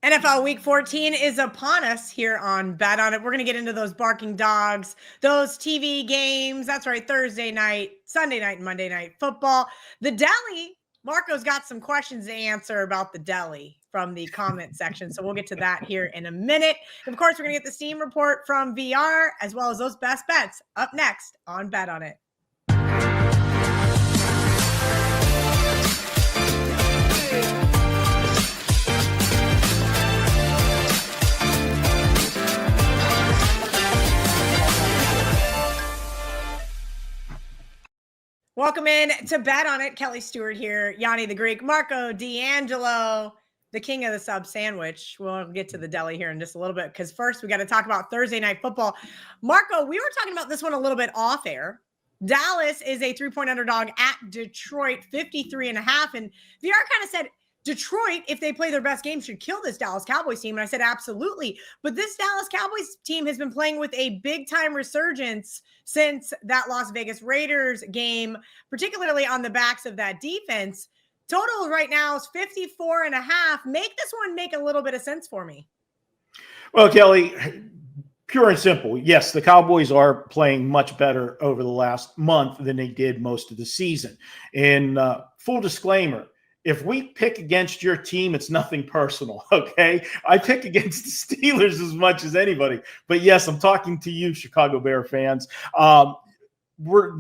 NFL Week 14 is upon us here on Bet On It. We're going to get into those barking dogs, those TV games. That's right, Thursday night, Sunday night, and Monday night football. The Deli, Marco's got some questions to answer about the Deli from the comment section. So we'll get to that here in a minute. And of course, we're going to get the Steam report from VR, as well as those best bets up next on Bet On It. Welcome in to Bet On It. Kelly Stewart here, Gianni the Greek, Marco D'Angelo, the king of the sub sandwich. We'll get to the Deli here in just a little bit because first we got to talk about Thursday night football. Marco, we were talking about this one a little bit off air. Dallas is a 3-point underdog at Detroit, 53.5. And VR kind of said, Detroit, if they play their best game, should kill this Dallas Cowboys team. And I said, absolutely. But this Dallas Cowboys team has been playing with a big-time resurgence since that Las Vegas Raiders game, particularly on the backs of that defense. Total right now is 54.5. Make this one make a little bit of sense for me. Well, Kelly, pure and simple. Yes, the Cowboys are playing much better over the last month than they did most of the season. And full disclaimer, if we pick against your team, it's nothing personal, okay? I pick against the Steelers as much as anybody. But yes, I'm talking to you, Chicago Bear fans.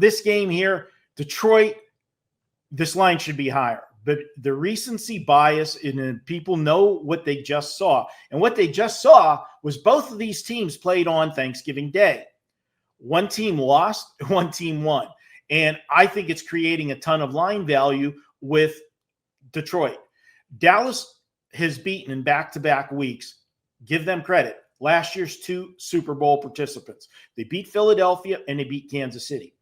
This game here, Detroit, this line should be higher. But the recency bias, and people know what they just saw. And what they just saw was both of these teams played on Thanksgiving Day. One team lost, one team won. And I think it's creating a ton of line value with Detroit. Dallas has beaten in back-to-back weeks. Give them credit. Last year's two Super Bowl participants. They beat Philadelphia and they beat Kansas City.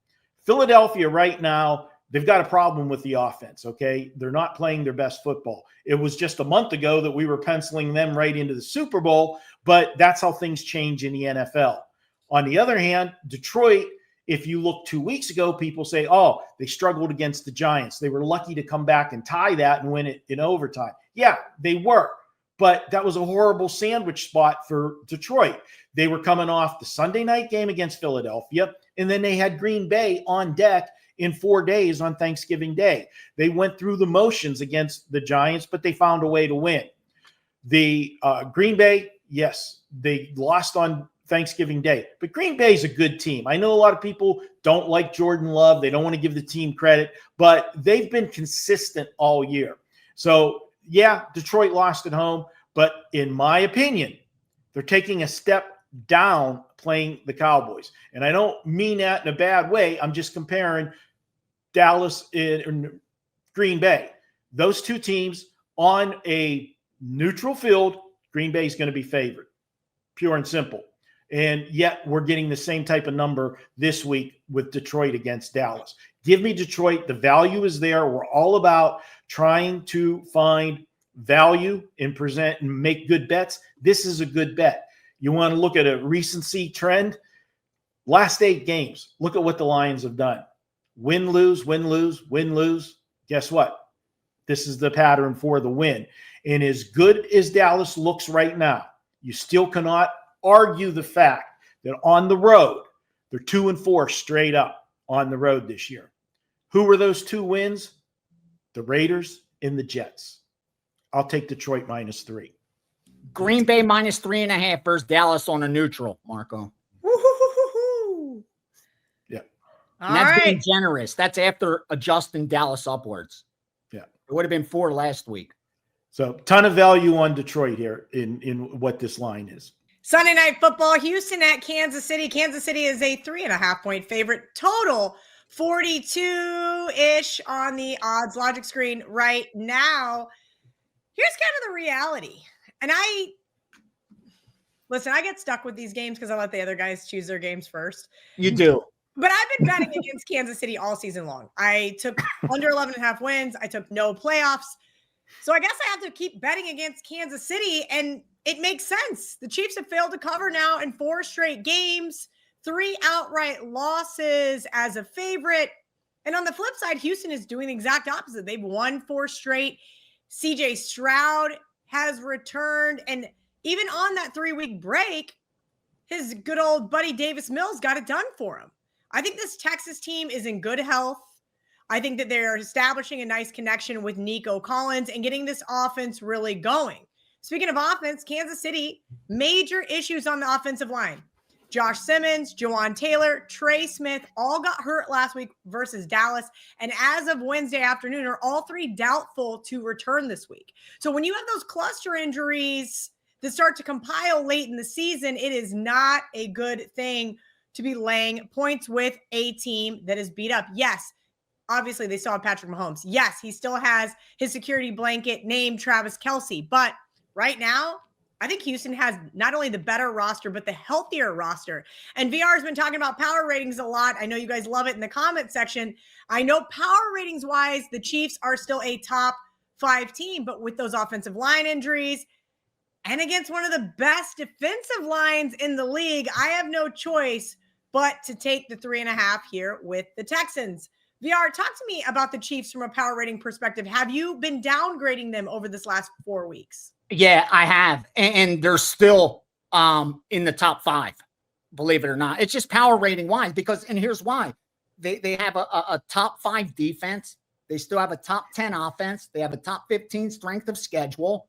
Philadelphia right now, they've got a problem with the offense, okay? They're not playing their best football. It was just a month ago that we were penciling them right into the Super Bowl, but that's how things change in the NFL. On the other hand, Detroit, if you look 2 weeks ago, people say, oh, they struggled against the Giants. They were lucky to come back and tie that and win it in overtime. Yeah, they were. But that was a horrible sandwich spot for Detroit. They were coming off the Sunday night game against Philadelphia, and then they had Green Bay on deck in 4 days on Thanksgiving Day. They went through the motions against the Giants, but they found a way to win. The Green Bay, yes, they lost on Thanksgiving Day. But Green Bay is a good team. I know a lot of people don't like Jordan Love. They don't want to give the team credit, but they've been consistent all year. So, yeah, Detroit lost at home, but in my opinion, they're taking a step down playing the Cowboys. And I don't mean that in a bad way. I'm just comparing Dallas and Green Bay. Those two teams on a neutral field, Green Bay is going to be favored. Pure and simple. And yet we're getting the same type of number this week with Detroit against Dallas. Give me Detroit. The value is there. We're all about trying to find value and present and make good bets. This is a good bet. You want to look at a recency trend? Last 8 games. Look at what the Lions have done. Win, lose, win, lose, win, lose. Guess what? This is the pattern for the win. And as good as Dallas looks right now, you still cannot argue the fact that on the road, they're 2-4 straight up on the road this year. Who were those 2 wins? The Raiders and the Jets. I'll take Detroit -3. Green Bay -3.5 versus Dallas on a neutral, Marco. Woo-hoo-hoo-hoo-hoo. Yeah. And that's being generous. That's after adjusting Dallas upwards. Yeah. It would have been 4 last week. So ton of value on Detroit here in what this line is. Sunday night football, Houston at Kansas City. Kansas City is a 3.5-point favorite. Total 42-ish on the odds logic screen right now. Here's kind of the reality. And I get stuck with these games because I let the other guys choose their games first. You do. But I've been betting against Kansas City all season long. I took under 11.5 wins. I took no playoffs. So I guess I have to keep betting against Kansas City, and it makes sense. The Chiefs have failed to cover now in 4 straight games, 3 outright losses as a favorite. And on the flip side, Houston is doing the exact opposite. They've won 4 straight. CJ Stroud has returned. And even on that 3-week break, his good old buddy Davis Mills got it done for him. I think this Texas team is in good health. I think that they're establishing a nice connection with Nico Collins and getting this offense really going. Speaking of offense, Kansas City, major issues on the offensive line. Josh Simmons, Jawan Taylor, Trey Smith all got hurt last week versus Dallas. And as of Wednesday afternoon, are all three doubtful to return this week. So when you have those cluster injuries that start to compile late in the season, it is not a good thing to be laying points with a team that is beat up. Yes, obviously they still have Patrick Mahomes. Yes, he still has his security blanket named Travis Kelce. But right now, I think Houston has not only the better roster, but the healthier roster. And VR has been talking about power ratings a lot. I know you guys love it in the comment section. I know power ratings wise, the Chiefs are still a top 5 team, but with those offensive line injuries and against one of the best defensive lines in the league, I have no choice but to take the 3.5 here with the Texans. VR, talk to me about the Chiefs from a power rating perspective. Have you been downgrading them over this last 4 weeks? Yeah, I have. And they're still in the top 5, believe it or not. It's just power rating wise because, and here's why. They have a top 5 defense. They still have a top 10 offense. They have a top 15 strength of schedule.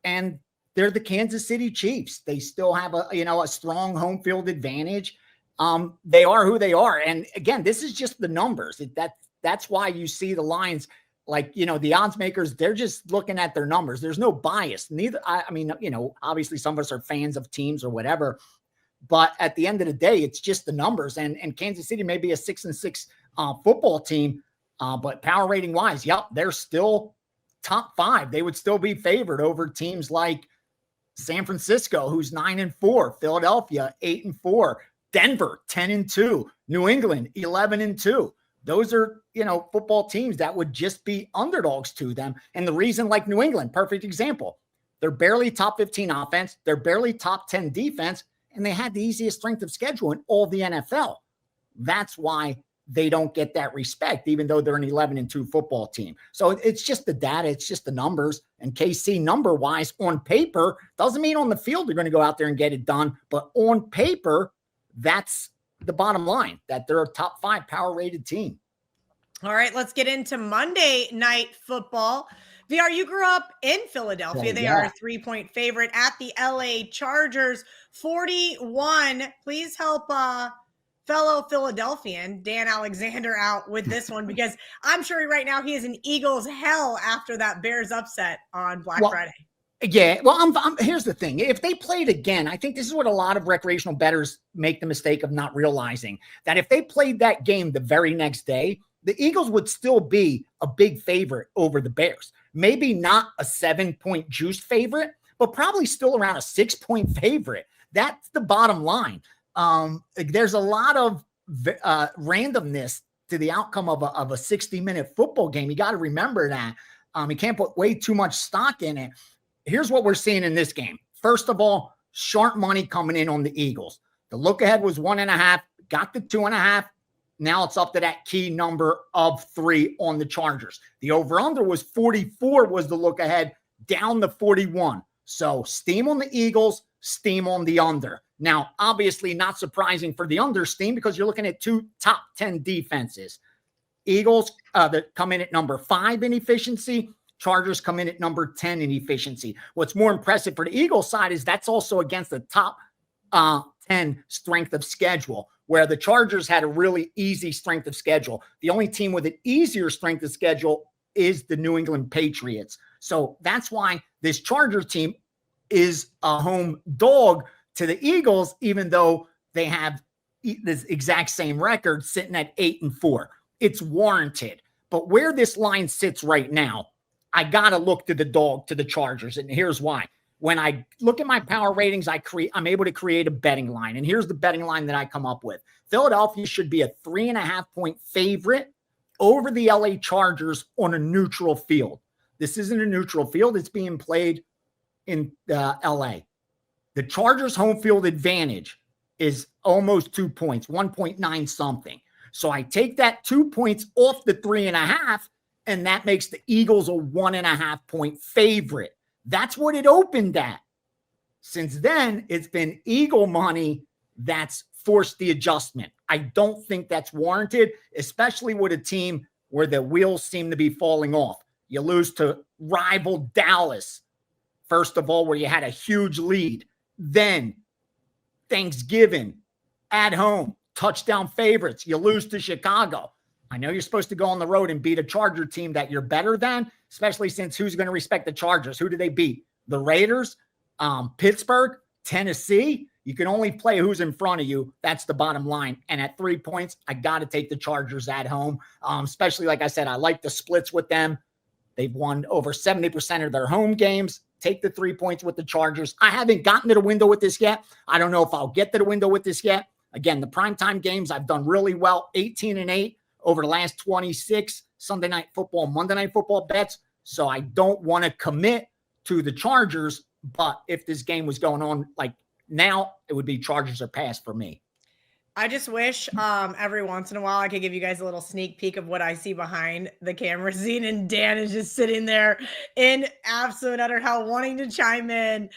And they're the Kansas City Chiefs. They still have a strong home field advantage. They are who they are. And again, this is just the numbers. That's why you see the lines. Like, the odds makers, they're just looking at their numbers. There's no bias. Obviously some of us are fans of teams or whatever, but at the end of the day, it's just the numbers. And Kansas City may be a 6-6 football team, but power rating wise, yep, they're still top 5. They would still be favored over teams like San Francisco, who's 9-4, Philadelphia, 8-4, Denver, 10-2, New England, 11-2. Those are, football teams that would just be underdogs to them. And the reason, like New England, perfect example, they're barely top 15 offense. They're barely top 10 defense, and they had the easiest strength of schedule in all the NFL. That's why they don't get that respect, even though they're an 11-2 football team. So it's just the data. It's just the numbers. And KC number-wise on paper doesn't mean on the field they're going to go out there and get it done. But on paper, that's the bottom line, that they're a top 5 power rated team. All right, let's get into Monday Night Football. VR, you grew up in Philadelphia. They are a 3-point favorite at the LA Chargers, 41. Please help fellow Philadelphian Dan Alexander out with this one, because I'm sure right now he is in Eagles hell after that Bears upset on Black Friday. Yeah, well, here's the thing. If they played again, I think this is what a lot of recreational bettors make the mistake of not realizing, that if they played that game the very next day, the Eagles would still be a big favorite over the Bears. Maybe not a 7-point juice favorite, but probably still around a 6-point favorite. That's the bottom line. There's a lot of randomness to the outcome of a 60-minute football game. You got to remember that. You can't put way too much stock in it. Here's what we're seeing in this game. First of all, sharp money coming in on the Eagles. The look ahead was 1.5, got the 2.5. Now it's up to that key number of 3 on the Chargers. The over-under was 44 was the look ahead, down to 41. So steam on the Eagles, steam on the under. Now, obviously not surprising for the under steam, because you're looking at 2 top 10 defenses. Eagles that come in at number 5 in efficiency. Chargers come in at number 10 in efficiency. What's more impressive for the Eagles side is that's also against the top 10 strength of schedule, where the Chargers had a really easy strength of schedule. The only team with an easier strength of schedule is the New England Patriots. So that's why this Charger team is a home dog to the Eagles, even though they have this exact same record sitting at 8-4. It's warranted. But where this line sits right now, I got to look to the dog, to the Chargers. And here's why. When I look at my power ratings, I'm able to create a betting line. And here's the betting line that I come up with. Philadelphia should be a 3.5-point favorite over the LA Chargers on a neutral field. This isn't a neutral field. It's being played in LA. The Chargers home field advantage is almost 2 points, 1.9 something. So I take that 2 points off the 3.5, and that makes the Eagles a 1.5-point favorite. That's what it opened at. Since then, it's been Eagle money that's forced the adjustment. I don't think that's warranted, especially with a team where the wheels seem to be falling off. You lose to rival Dallas, first of all, where you had a huge lead. Then Thanksgiving at home, touchdown favorites. You lose to Chicago. I know you're supposed to go on the road and beat a Charger team that you're better than, especially since who's going to respect the Chargers? Who do they beat? The Raiders, Pittsburgh, Tennessee. You can only play who's in front of you. That's the bottom line. And at 3 points, I got to take the Chargers at home, especially, like I said, I like the splits with them. They've won over 70% of their home games. Take the 3 points with the Chargers. I haven't gotten to the window with this yet. I don't know if I'll get to the window with this yet. Again, the primetime games, I've done really well, 18-8 over the last 26 Sunday night football, Monday night football bets. So I don't want to commit to the Chargers, but if this game was going on like now, it would be Chargers or pass for me. I just wish every once in a while I could give you guys a little sneak peek of what I see behind the camera scene, and Dan is just sitting there in absolute utter hell wanting to chime in.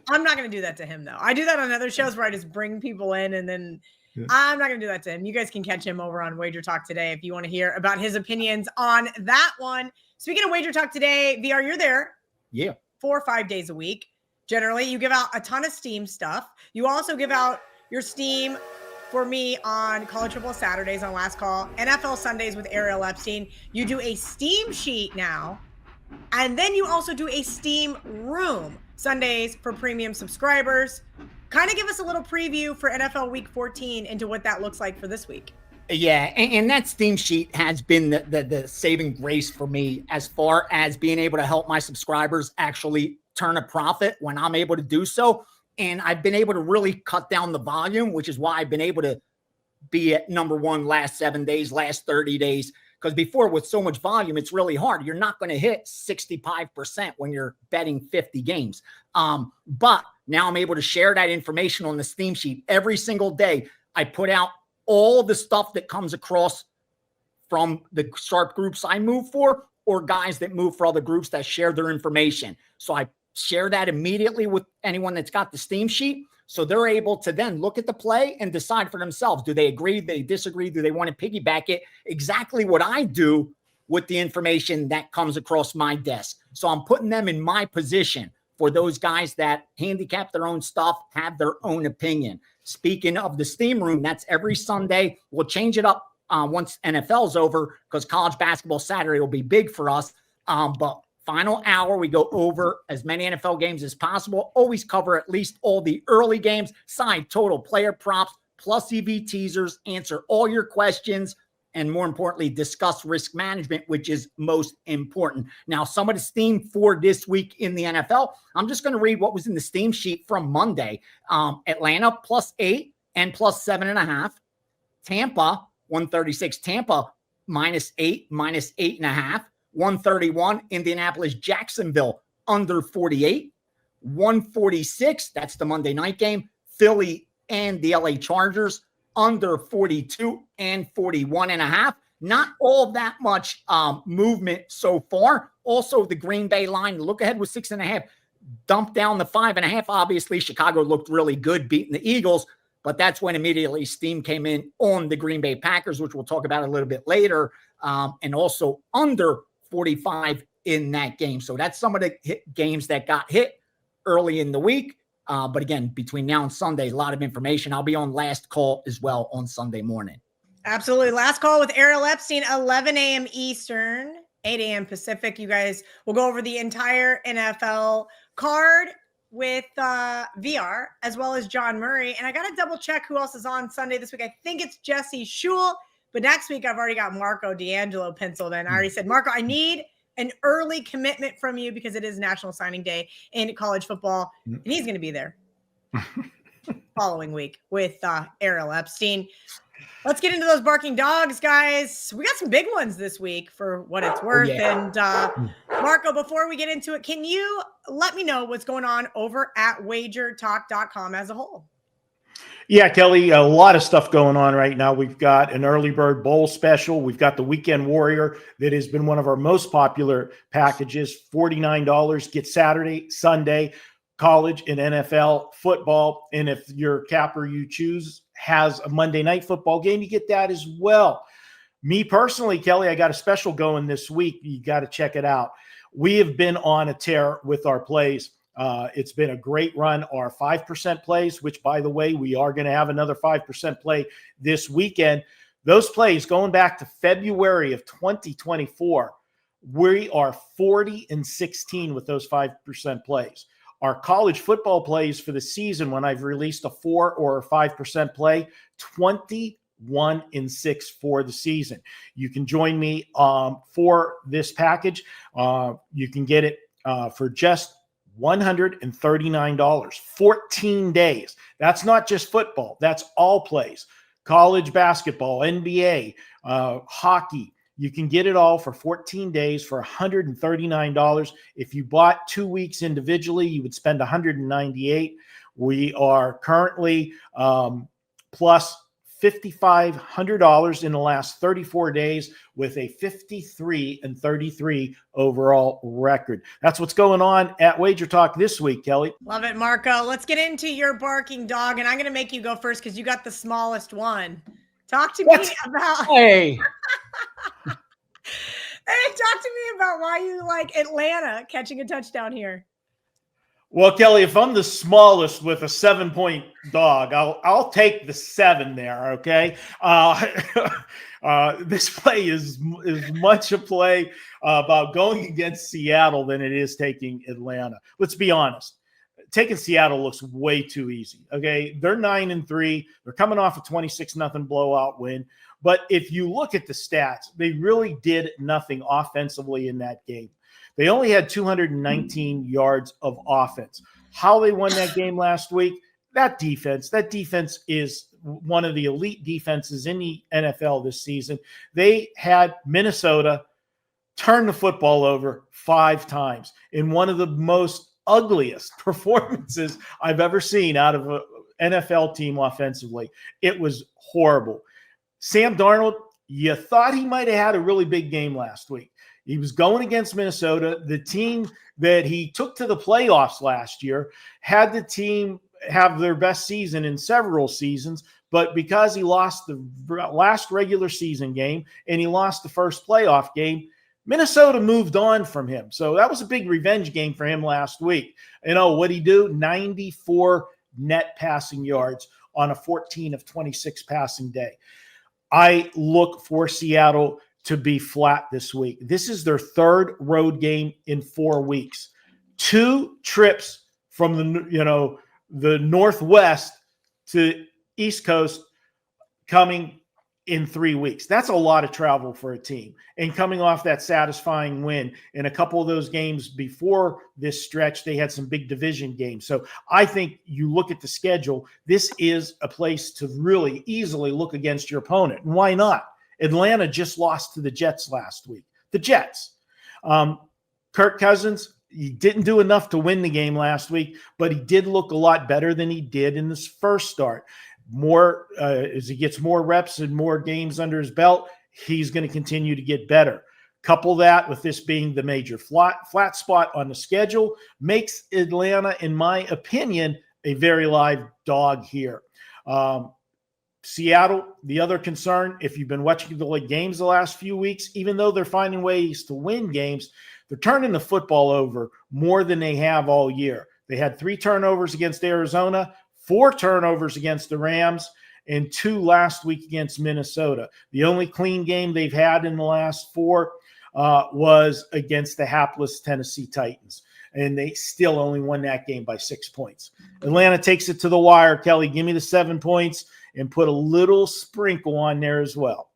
I'm not going to do that to him, though. I do that on other shows where I just bring people in, and then I'm not going to do that to him. You guys can catch him over on Wager Talk today if you want to hear about his opinions on that one. Speaking of Wager Talk today, VR, you're there. Yeah. 4 or 5 days a week. Generally, you give out a ton of Steam stuff. You also give out your Steam for me on College Football Saturdays on Last Call, NFL Sundays with Ariel Epstein. You do a Steam sheet now, and then you also do a Steam room Sundays for premium subscribers. Kind of give us a little preview for NFL Week 14 into what that looks like for this week. Yeah, and that Steam sheet has been the saving grace for me as far as being able to help my subscribers actually turn a profit when I'm able to do so. And I've been able to really cut down the volume, which is why I've been able to be at number one last 7 days, last 30 days. Because before, with so much volume, it's really hard. You're not going to hit 65% when you're betting 50 games. But now I'm able to share that information on the Steam sheet every single day. I put out all the stuff that comes across from the sharp groups I move for, or guys that move for other groups that share their information. So I share that immediately with anyone that's got the Steam sheet. So they're able to then look at the play and decide for themselves. Do they agree? Do they disagree? Do they want to piggyback it? Exactly what I do with the information that comes across my desk. So I'm putting them in my position for those guys that handicap their own stuff, have their own opinion. Speaking of the Steam room, that's every Sunday. We'll change it up once NFL's over, because college basketball Saturday will be big for us. But final hour, we go over as many NFL games as possible. Always cover at least all the early games, side total player props, plus EV teasers, answer all your questions, and more importantly, discuss risk management, which is most important. Now, some of the Steam for this week in the NFL, I'm just going to read what was in the Steam sheet from Monday. Atlanta +8 and +7.5. Tampa, 136. Tampa -8, -8.5. 131, Indianapolis, Jacksonville, under 48. 146, that's the Monday night game. Philly and the LA Chargers, under 42 and 41.5. Not all that much movement so far. Also, the Green Bay line, look ahead with 6.5. Dumped down the 5.5. Obviously, Chicago looked really good beating the Eagles, but that's when immediately steam came in on the Green Bay Packers, which we'll talk about a little bit later, and also under 45 in that game. So that's some of the games that got hit early in the week. But again, between now and Sunday, a lot of information. I'll be on Last Call as well on Sunday morning. Absolutely. Last Call with Ariel Epstein, 11 a.m. Eastern, 8 a.m. Pacific. You guys will go over the entire NFL card with VR, as well as John Murray. And I got to double check who else is on Sunday this week. I think it's Jesse Shule. But next week, I've already got Marco D'Angelo penciled in. I already said, Marco, I need an early commitment from you because it is National Signing Day in college football. And he's going to be there following week with Ariel Epstein. Let's get into those barking dogs, guys. We got some big ones this week for what it's worth. Oh, yeah. And Marco, before we get into it, can you let me know what's going on over at WagerTalk.com as a whole? Yeah, Kelly, a lot of stuff going on right now. We've got an early bird bowl special. We've got the Weekend Warrior that has been one of our most popular packages, $49. Get Saturday, Sunday, college and NFL football. And if your capper you choose has a Monday night football game, you get that as well. Me personally, Kelly, I got a special going this week. You got to check it out. We have been on a tear with our plays. It's been a great run. Our 5% plays, which, by the way, we are going to have another 5% play this weekend. Those plays going back to February of 2024, we are 40-16 with those 5% plays. Our college football plays for the season, when I've released a 4 or a 5% play, 21-6 for the season. You can join me for this package. You can get it for just $139, 14 days. That's not just football. That's all plays. College basketball, NBA, hockey. You can get it all for 14 days for $139. If you bought 2 weeks individually, you would spend $198. We are currently plus $5,500 in the last 34 days with a 53-33 overall record. That's what's going on at WagerTalk this week, Kelly. Love it, Marco. Let's get into your barking dog, and I'm going to make you go first because you got the smallest one. Talk to me about. Hey. Hey, talk to me about why you like Atlanta catching a touchdown here. Well, Kelly, if I'm the smallest with a 7-point dog, I'll take the 7 there. Okay, this play is much a play about going against Seattle than it is taking Atlanta. Let's be honest. Taking Seattle looks way too easy. Okay, they're 9-3. They're coming off a 26-0 blowout win. But if you look at the stats, they really did nothing offensively in that game. They only had 219 yards of offense. How they won that game last week, that defense is one of the elite defenses in the NFL this season. They had Minnesota turn the football over 5 times in one of the most ugliest performances I've ever seen out of an NFL team offensively. It was horrible. Sam Darnold, you thought he might have had a really big game last week. He was going against Minnesota, the team that he took to the playoffs last year, had the team have their best season in several seasons, but because he lost the last regular season game and he lost the first playoff game, Minnesota moved on from him. So that was a big revenge game for him last week. You know, what'd he do? 94 net passing yards on a 14 of 26 passing day. I look for Seattle to be flat this week. This is their 3rd road game in 4 weeks. 2 trips from the Northwest to East Coast coming in 3 weeks. That's a lot of travel for a team. And coming off that satisfying win in a couple of those games before this stretch, they had some big division games. So I think you look at the schedule, this is a place to really easily look against your opponent. And why not? Atlanta just lost to the Jets last week. The Jets. Kirk Cousins, he didn't do enough to win the game last week, but he did look a lot better than he did in his first start. More as he gets more reps and more games under his belt, he's going to continue to get better. Couple that with this being the major flat spot on the schedule, makes Atlanta, in my opinion, a very live dog here. Seattle, the other concern, if you've been watching the games the last few weeks, even though they're finding ways to win games, they're turning the football over more than they have all year. They had 3 turnovers against Arizona, 4 turnovers against the Rams, and 2 last week against Minnesota. The only clean game they've had in the last 4 was against the hapless Tennessee Titans. And they still only won that game by 6 points. Atlanta takes it to the wire. Kelly, give me the 7 points and put a little sprinkle on there as well.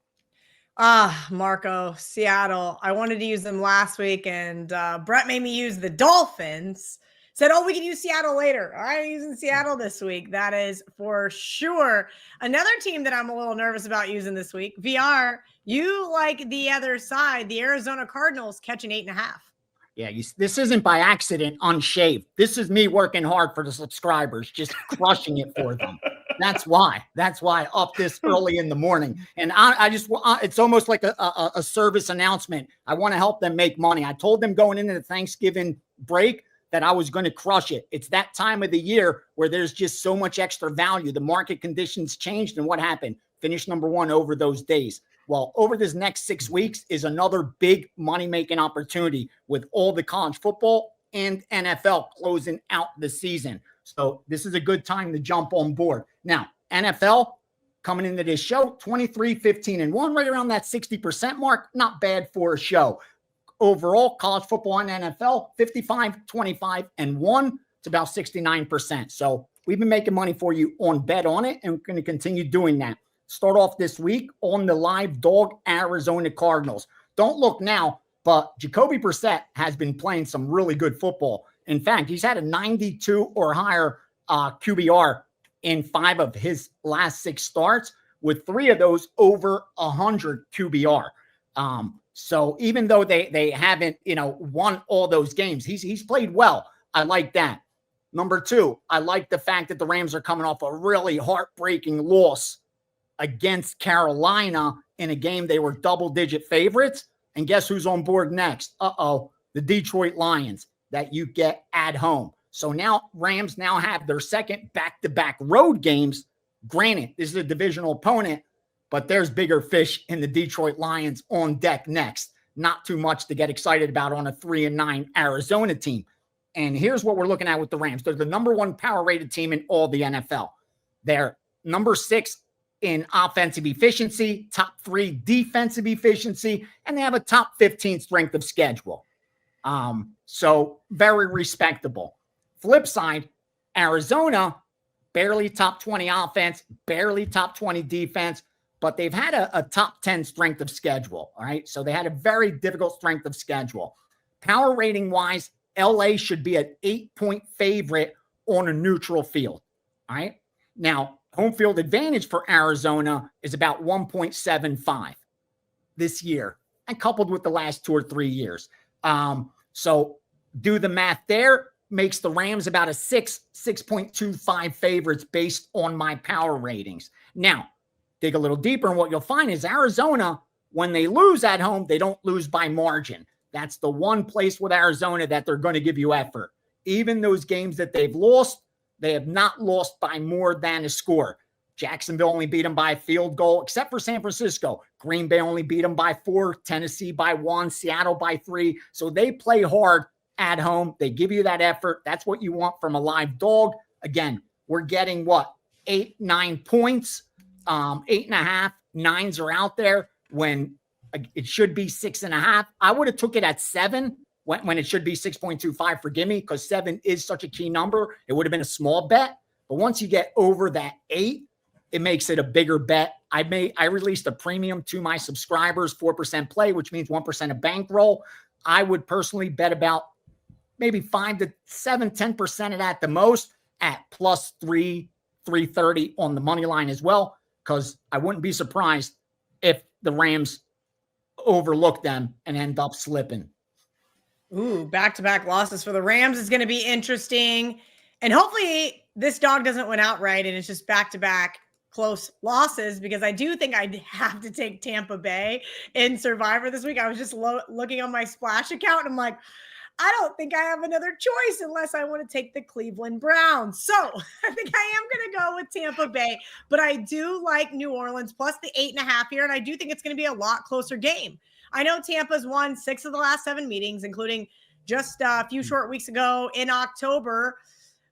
Marco, Seattle. I wanted to use them last week, and Brett made me use the Dolphins. Said, we can use Seattle later. All right, using Seattle this week. That is for sure. Another team that I'm a little nervous about using this week, VR, you like the other side, the Arizona Cardinals catching 8.5. Yeah, this isn't by accident unshaved. This is me working hard for the subscribers, just crushing it for them. That's why up this early in the morning. And I just, it's almost like a service announcement. I want to help them make money. I told them going into the Thanksgiving break that I was going to crush it. It's that time of the year where there's just so much extra value. The market conditions changed, and what happened? Finished number one over those days. Well, over this next 6 weeks is another big money-making opportunity with all the college football and NFL closing out the season. So this is a good time to jump on board. Now, NFL coming into this show, 23, 15, and 1, right around that 60% mark. Not bad for a show. Overall, college football and NFL, 55, 25, and 1. It's about 69%. So we've been making money for you on Bet On It, and we're going to continue doing that. Start off this week on the live dog, Arizona Cardinals. Don't look now, but Jacoby Brissett has been playing some really good football. In fact, he's had a 92 or higher QBR in 5 of his last 6 starts, with 3 of those over 100 QBR. So even though they haven't, won all those games, he's played well. I like that. Number 2, I like the fact that the Rams are coming off a really heartbreaking loss against Carolina in a game they were double-digit favorites. And guess who's on board next? The Detroit Lions that you get at home. So now Rams now have their second back-to-back road games. Granted, this is a divisional opponent, but there's bigger fish in the Detroit Lions on deck next. Not too much to get excited about on a 3-9 Arizona team. And here's what we're looking at with the Rams. They're the number 1 power-rated team in all the NFL. They're number 6 in offensive efficiency, top 3 defensive efficiency, and they have a top 15 strength of schedule. So very respectable. Flip side, Arizona, barely top 20 offense, barely top 20 defense, but they've had a top 10 strength of schedule. All right. So they had a very difficult strength of schedule. Power rating wise, LA should be an 8-point favorite on a neutral field. All right. Now, home field advantage for Arizona is about 1.75 this year, and coupled with the last 2 or 3 years. So do the math there, makes the Rams about a 6.25 favorites based on my power ratings. Now, dig a little deeper, and what you'll find is Arizona, when they lose at home, they don't lose by margin. That's the one place with Arizona that they're going to give you effort. Even those games that they've lost, they have not lost by more than a score. Jacksonville only beat them by a field goal, except for San Francisco. Green Bay only beat them by 4, Tennessee by 1, Seattle by 3. So they play hard at home. They give you that effort. That's what you want from a live dog. Again, we're getting 8, 9 points, 8.5, 9s are out there when it should be 6.5. I would have took it at 7 when it should be 6.25. Forgive me, because 7 is such a key number. It would have been a small bet, but once you get over that 8, it makes it a bigger bet. I released a premium to my subscribers, 4% play, which means 1% of bankroll. I would personally bet about maybe 5 to 7, 10% of that the most at plus 330 on the money line as well, because I wouldn't be surprised if the Rams overlook them and end up slipping. Ooh, back-to-back losses for the Rams is going to be interesting. And hopefully this dog doesn't win outright and it's just back-to-back close losses, because I do think I'd have to take Tampa Bay in Survivor this week. I was just looking on my Splash account and I'm like, I don't think I have another choice unless I want to take the Cleveland Browns. So I think I am going to go with Tampa Bay, but I do like New Orleans plus the 8.5 here. And I do think it's going to be a lot closer game. I know Tampa's won 6 of the last 7 meetings, including just a few short weeks ago in October,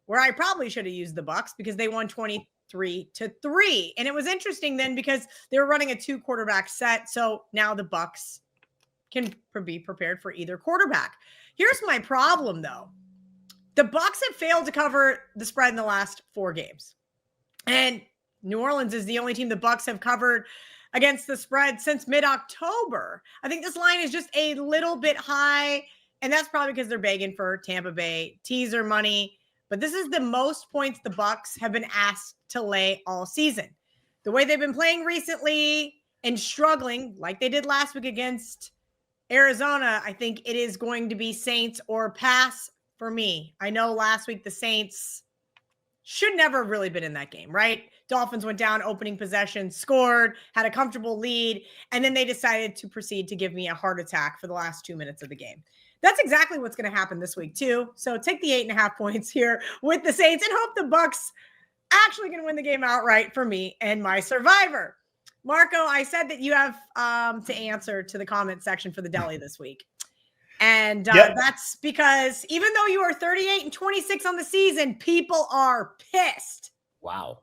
where I probably should have used the Bucs because they won 23-3. And it was interesting then because they were running a 2 quarterback set. So now the Bucs can be prepared for either quarterback. Here's my problem, though. The Bucs have failed to cover the spread in the last 4 games. And New Orleans is the only team the Bucs have covered against the spread since mid-October. I think this line is just a little bit high, and that's probably because they're begging for Tampa Bay teaser money. But this is the most points the Bucs have been asked to lay all season. The way they've been playing recently and struggling, like they did last week against Arizona, I think it is going to be Saints or pass for me. I know last week the Saints should never have really been in that game, right? Dolphins went down, opening possession, scored, had a comfortable lead, and then they decided to proceed to give me a heart attack for the last 2 minutes of the game. That's exactly what's going to happen this week too. So take the 8.5 points here with the Saints and hope the Bucs actually going to win the game outright for me and my survivor. Marco, I said that you have to answer to the comment section for the Deli this week. And that's because even though you are 38-26 on the season, people are pissed. Wow.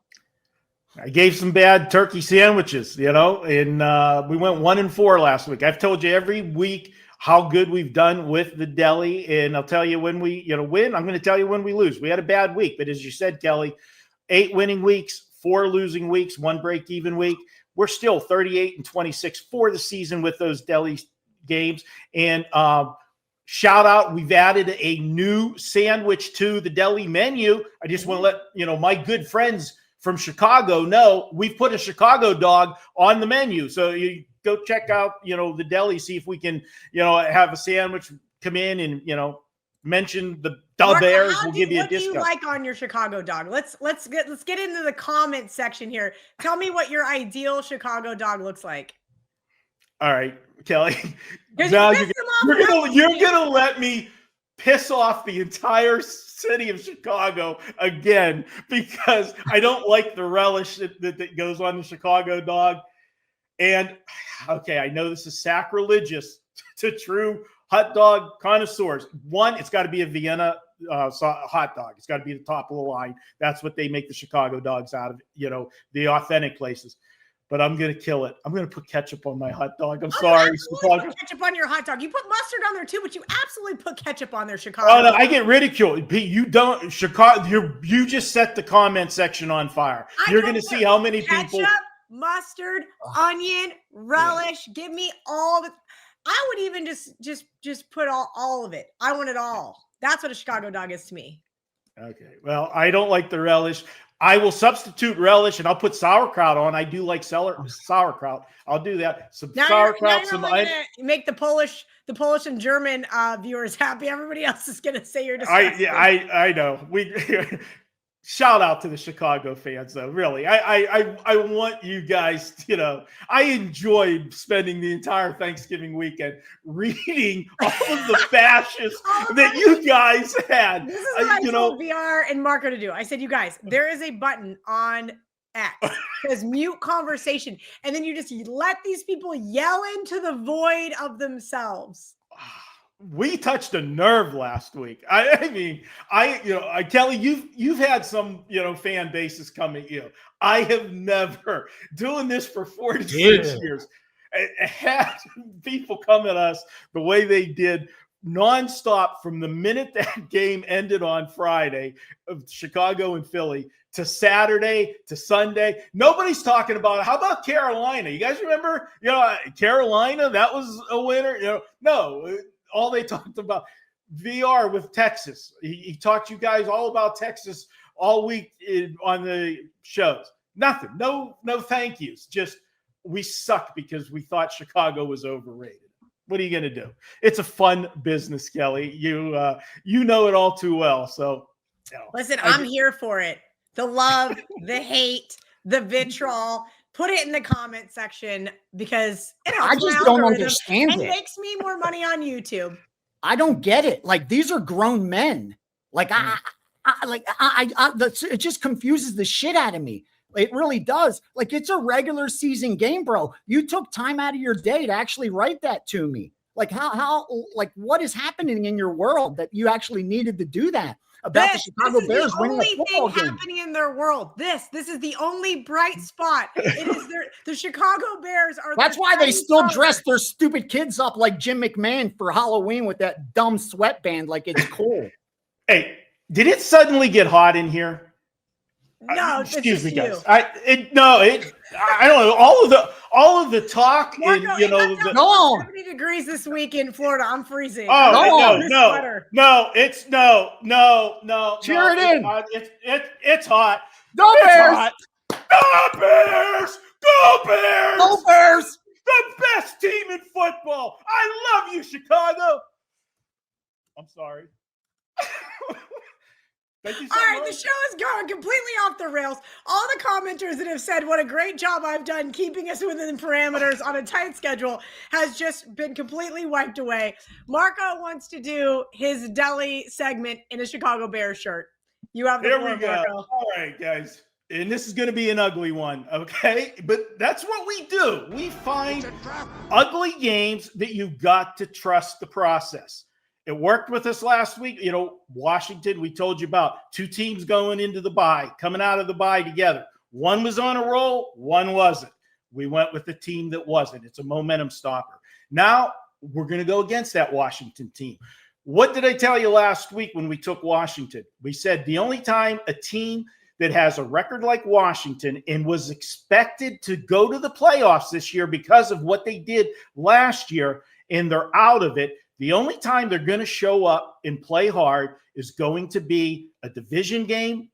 I gave some bad turkey sandwiches, and we went 1-4 last week. I've told you every week how good we've done with the Deli, and I'll tell you when we, win. I'm going to tell you when we lose. We had a bad week, but as you said, Kelly, 8 winning weeks, 4 losing weeks, 1 break-even week. We're still 38-26 for the season with those Deli games. And shout out, we've added a new sandwich to the Deli menu. I just want to let my good friends from Chicago know we've put a Chicago dog on the menu. So you go check out, the Deli, see if we can, have a sandwich come in and, mention the Bears. We'll give you a discount. What do you like on your Chicago dog? Let's get into the comment section here. Tell me what your ideal Chicago dog looks like. All right, Kelly. Now you're gonna let me piss off the entire city of Chicago again because I don't like the relish that goes on the Chicago dog. And okay, I know this is sacrilegious to true hot dog connoisseurs. One, it's got to be a Vienna hot dog. It's got to be the top of the line. That's what they make the Chicago dogs out of, the authentic places. But I'm going to kill it. I'm going to put ketchup on my hot dog. I'm sorry. Put ketchup on your hot dog. You put mustard on there too, but you absolutely put ketchup on there, Chicago. Oh, no, I get ridiculed. Pete, you don't. Chicago, you just set the comment section on fire. You're going to see how many people. Mustard, onion, relish. Yeah. Give me all of it. I would even just put all of it. I want it all. That's what a Chicago dog is to me. Okay. Well, I don't like the relish. I will substitute relish and I'll put sauerkraut on. I do like sauerkraut. I'll do that. Some sauerkraut. Make the Polish and German viewers happy. Everybody else is going to say you're disgusting. I know. Shout out to the Chicago fans, though. Really, I want you guys. I enjoyed spending the entire Thanksgiving weekend reading all of the bashes that you guys had. This is what I told VR and Marco to do. I said, you guys, there is a button on X that says mute conversation, and then you just let these people yell into the void of themselves. We touched a nerve last week. Kelly, you've had some, fan bases come at you. I have never, doing this for 46 years, had people come at us the way they did nonstop from the minute that game ended on Friday of Chicago and Philly to Saturday to Sunday. Nobody's talking about it. How about Carolina? You guys remember, Carolina, that was a winner. No. All they talked about VR with Texas. He talked to you guys all about Texas all week on the shows. Nothing. No thank yous. Just we suck because we thought Chicago was overrated. What are you going to do? It's a fun business, Kelly. You know it all too well. So listen, I'm here for it. The love, the hate, the vitriol. Put it in the comment section because I just don't understand it. It makes me more money on YouTube. I don't get it. Like, these are grown men. Like, it just confuses the shit out of me. It really does. Like, it's a regular season game, bro. You took time out of your day to actually write that to me. Like, how what is happening in your world that you actually needed to do that? About the Chicago Bears winning a football game. Happening in their world. This is the only bright spot. It is the Chicago Bears are. That's why they still dress their stupid kids up like Jim McMahon for Halloween with that dumb sweatband, like it's cool. Hey, did it suddenly get hot in here? No, excuse me, guys. I don't know. All of the talk Marco, and 70 degrees this week in Florida. I'm freezing. No. It's Cheer it in. It's hot. Go Bears! Hot. Go Bears! Go Bears! Go Bears! The best team in football. I love you, Chicago. I'm sorry. Thank you All so right, much. the show is going completely off the rails. All the commenters that have said what a great job I've done keeping us within parameters on a tight schedule has just been completely wiped away. Marco wants to do his Deli segment in a Chicago Bears shirt. You have the Here floor, we go. Marco. All right, guys. And this is going to be an ugly one, okay? But that's what we do. We find ugly games that you've got to trust the process. It worked with us last week. Washington, we told you about 2 teams going into the bye, coming out of the bye together. One was on a roll, one wasn't. We went with the team that wasn't. It's a momentum stopper. Now we're going to go against that Washington team. What did I tell you last week when we took Washington? We said the only time a team that has a record like Washington and was expected to go to the playoffs this year because of what they did last year and they're out of it, the only time they're going to show up and play hard is going to be a division game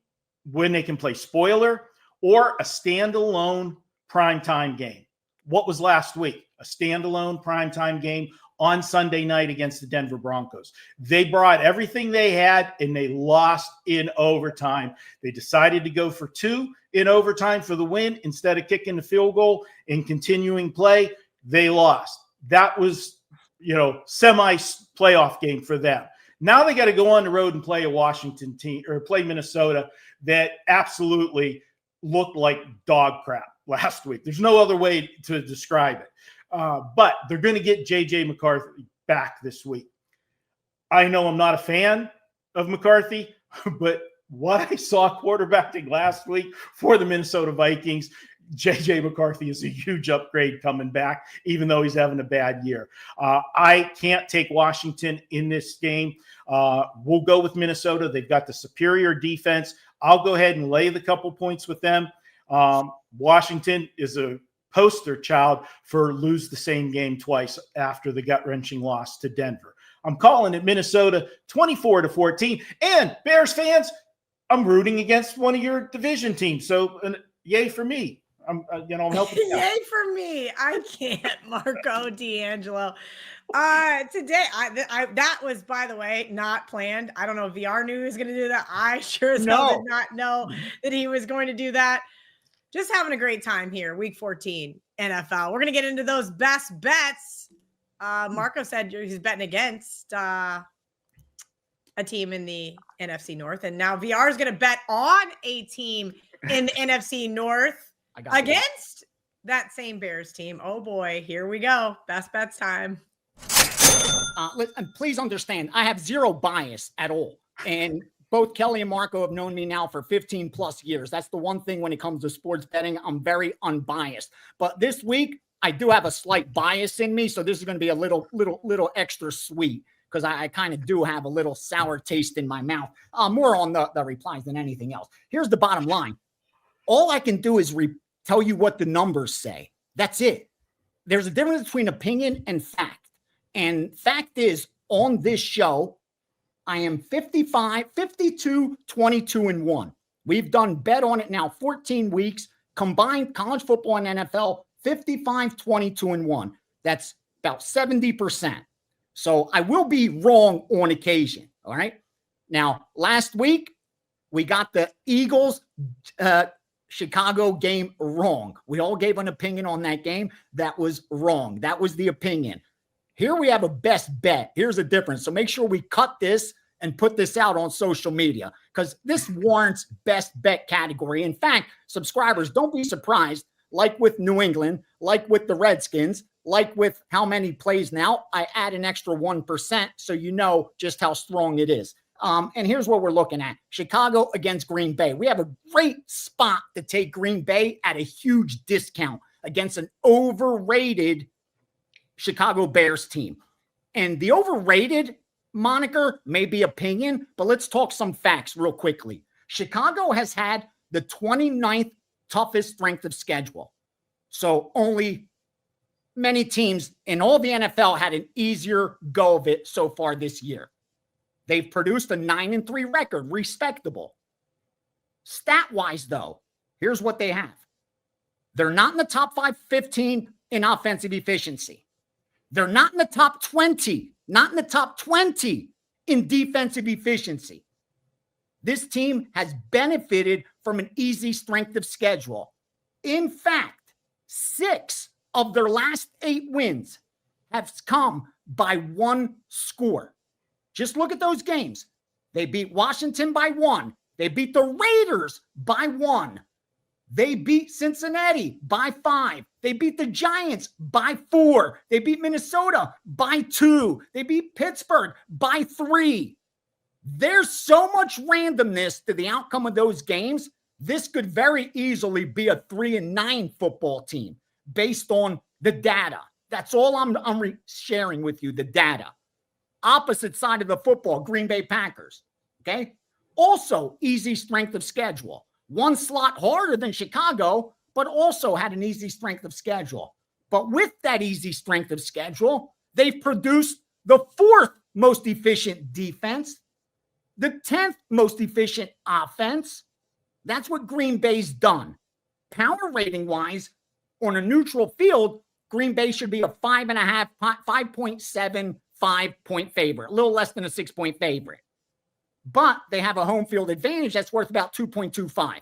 when they can play spoiler or a standalone primetime game. What was last week? A standalone primetime game on Sunday night against the Denver Broncos. They brought everything they had and they lost in overtime. They decided to go for 2 in overtime for the win instead of kicking the field goal and continuing play. They lost. That was semi-playoff game for them. Now they got to go on the road and play a Washington team or play Minnesota that absolutely looked like dog crap last week. There's no other way to describe it. But they're going to get J.J. McCarthy back this week. I know I'm not a fan of McCarthy, but what I saw quarterbacking last week for the Minnesota Vikings, J.J. McCarthy is a huge upgrade coming back, even though he's having a bad year. I can't take Washington in this game. We'll go with Minnesota. They've got the superior defense. I'll go ahead and lay the couple points with them. Washington is a poster child for lose the same game twice after the gut-wrenching loss to Denver. I'm calling it Minnesota 24-14. And Bears fans, I'm rooting against one of your division teams. So yay for me. I'm helping you out. Yay for me. I can't, Marco D'Angelo. Today, that was, by the way, not planned. I don't know if VR knew he was going to do that. I sure as hell did not know that he was going to do that. Just having a great time here. Week 14 NFL. We're going to get into those best bets. Marco said he's betting against a team in the NFC North. And now VR is going to bet on a team in the NFC North against that same Bears team. Oh boy, here we go. Best bets time. Please understand, I have zero bias at all. And both Kelly and Marco have known me now for 15 plus years. That's the one thing when it comes to sports betting. I'm very unbiased. But this week, I do have a slight bias in me. So this is going to be a little extra sweet because I kind of do have a little sour taste in my mouth. More on the replies than anything else. Here's the bottom line. All I can do is tell you what the numbers say. That's it. There's a difference between opinion and fact. And fact is, on this show, I am 52, 22, and 1. We've done bet on it now 14 weeks. Combined college football and NFL, 55, 22, and 1. That's about 70%. So I will be wrong on occasion. All right. Now, last week, we got the Eagles Chicago game wrong. We all gave an opinion on that game. That was wrong. That was the opinion. Here we have a best bet. Here's the difference. So make sure we cut this and put this out on social media because this warrants best bet category. In fact, subscribers, don't be surprised. Like with New England, like with the Redskins, like with how many plays now, I add an extra 1% so you know just how strong it is. And here's what we're looking at. Chicago against Green Bay. We have a great spot to take Green Bay at a huge discount against an overrated Chicago Bears team. And the overrated moniker may be opinion, but let's talk some facts real quickly. Chicago has had the 29th toughest strength of schedule. So only many teams in all the NFL had an easier go of it so far this year. They've produced a 9-3 record, respectable. Stat-wise, though, here's what they have. They're not in the top 15 in offensive efficiency. They're not in the top 20, not in the top 20 in defensive efficiency. This team has benefited from an easy strength of schedule. In fact, 6 of their last 8 wins have come by 1 score. Just look at those games. They beat Washington by 1. They beat the Raiders by 1. They beat Cincinnati by 5. They beat the Giants by 4. They beat Minnesota by 2. They beat Pittsburgh by 3. There's so much randomness to the outcome of those games. This could very easily be a 3-9 football team based on the data. That's all I'm sharing with you, the data. Opposite side of the football, Green Bay Packers. Okay? Also, easy strength of schedule. 1 slot harder than Chicago, but also had an easy strength of schedule. But with that easy strength of schedule, they've produced the 4th most efficient defense, the 10th most efficient offense. That's what Green Bay's done. Power rating wise, on a neutral field, Green Bay should be a 5.75 point favorite, a little less than a 6-point favorite. But they have a home field advantage that's worth about 2.25.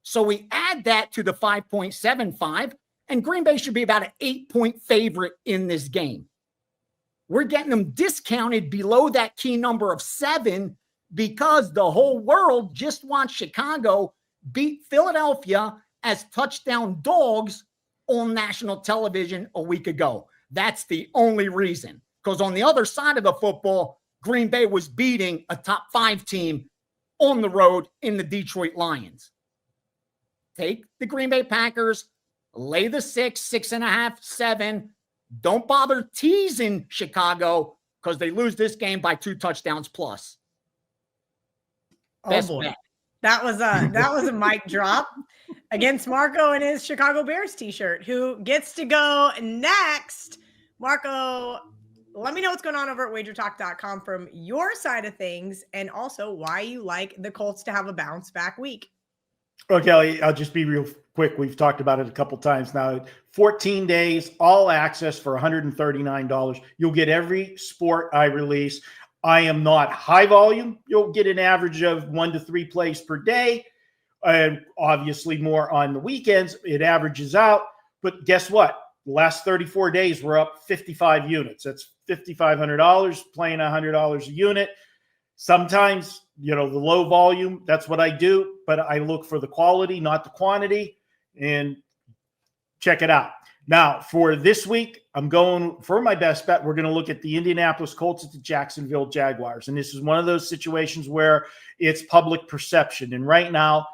So we add that to the 5.75, and Green Bay should be about an 8-point favorite in this game. We're getting them discounted below that key number of 7 because the whole world just wants Chicago beat Philadelphia as touchdown dogs on national television a week ago. That's the only reason. Because on the other side of the football, Green Bay was beating a top 5 team on the road in the Detroit Lions. Take the Green Bay Packers, lay the 6, 6.5, 7. Don't bother teasing Chicago because they lose this game by 2 touchdowns plus. Oh boy. That was a mic drop against Marco and his Chicago Bears t-shirt. Who gets to go next? Marco, let me know what's going on over at WagerTalk.com from your side of things, and also why you like the Colts to have a bounce back week. Well, Kelly, I'll just be real quick. We've talked about it a couple times now. 14 days, all access for $139. You'll get every sport I release. I am not high volume. You'll get an average of 1 to 3 plays per day, and obviously more on the weekends. It averages out. But guess what? The last 34 days, we're up 55 units. That's $5,500, playing $100 a unit. Sometimes, the low volume, that's what I do, but I look for the quality, not the quantity, and check it out. Now, for this week, I'm going for my best bet. We're going to look at the Indianapolis Colts at the Jacksonville Jaguars. And this is one of those situations where it's public perception. And right now,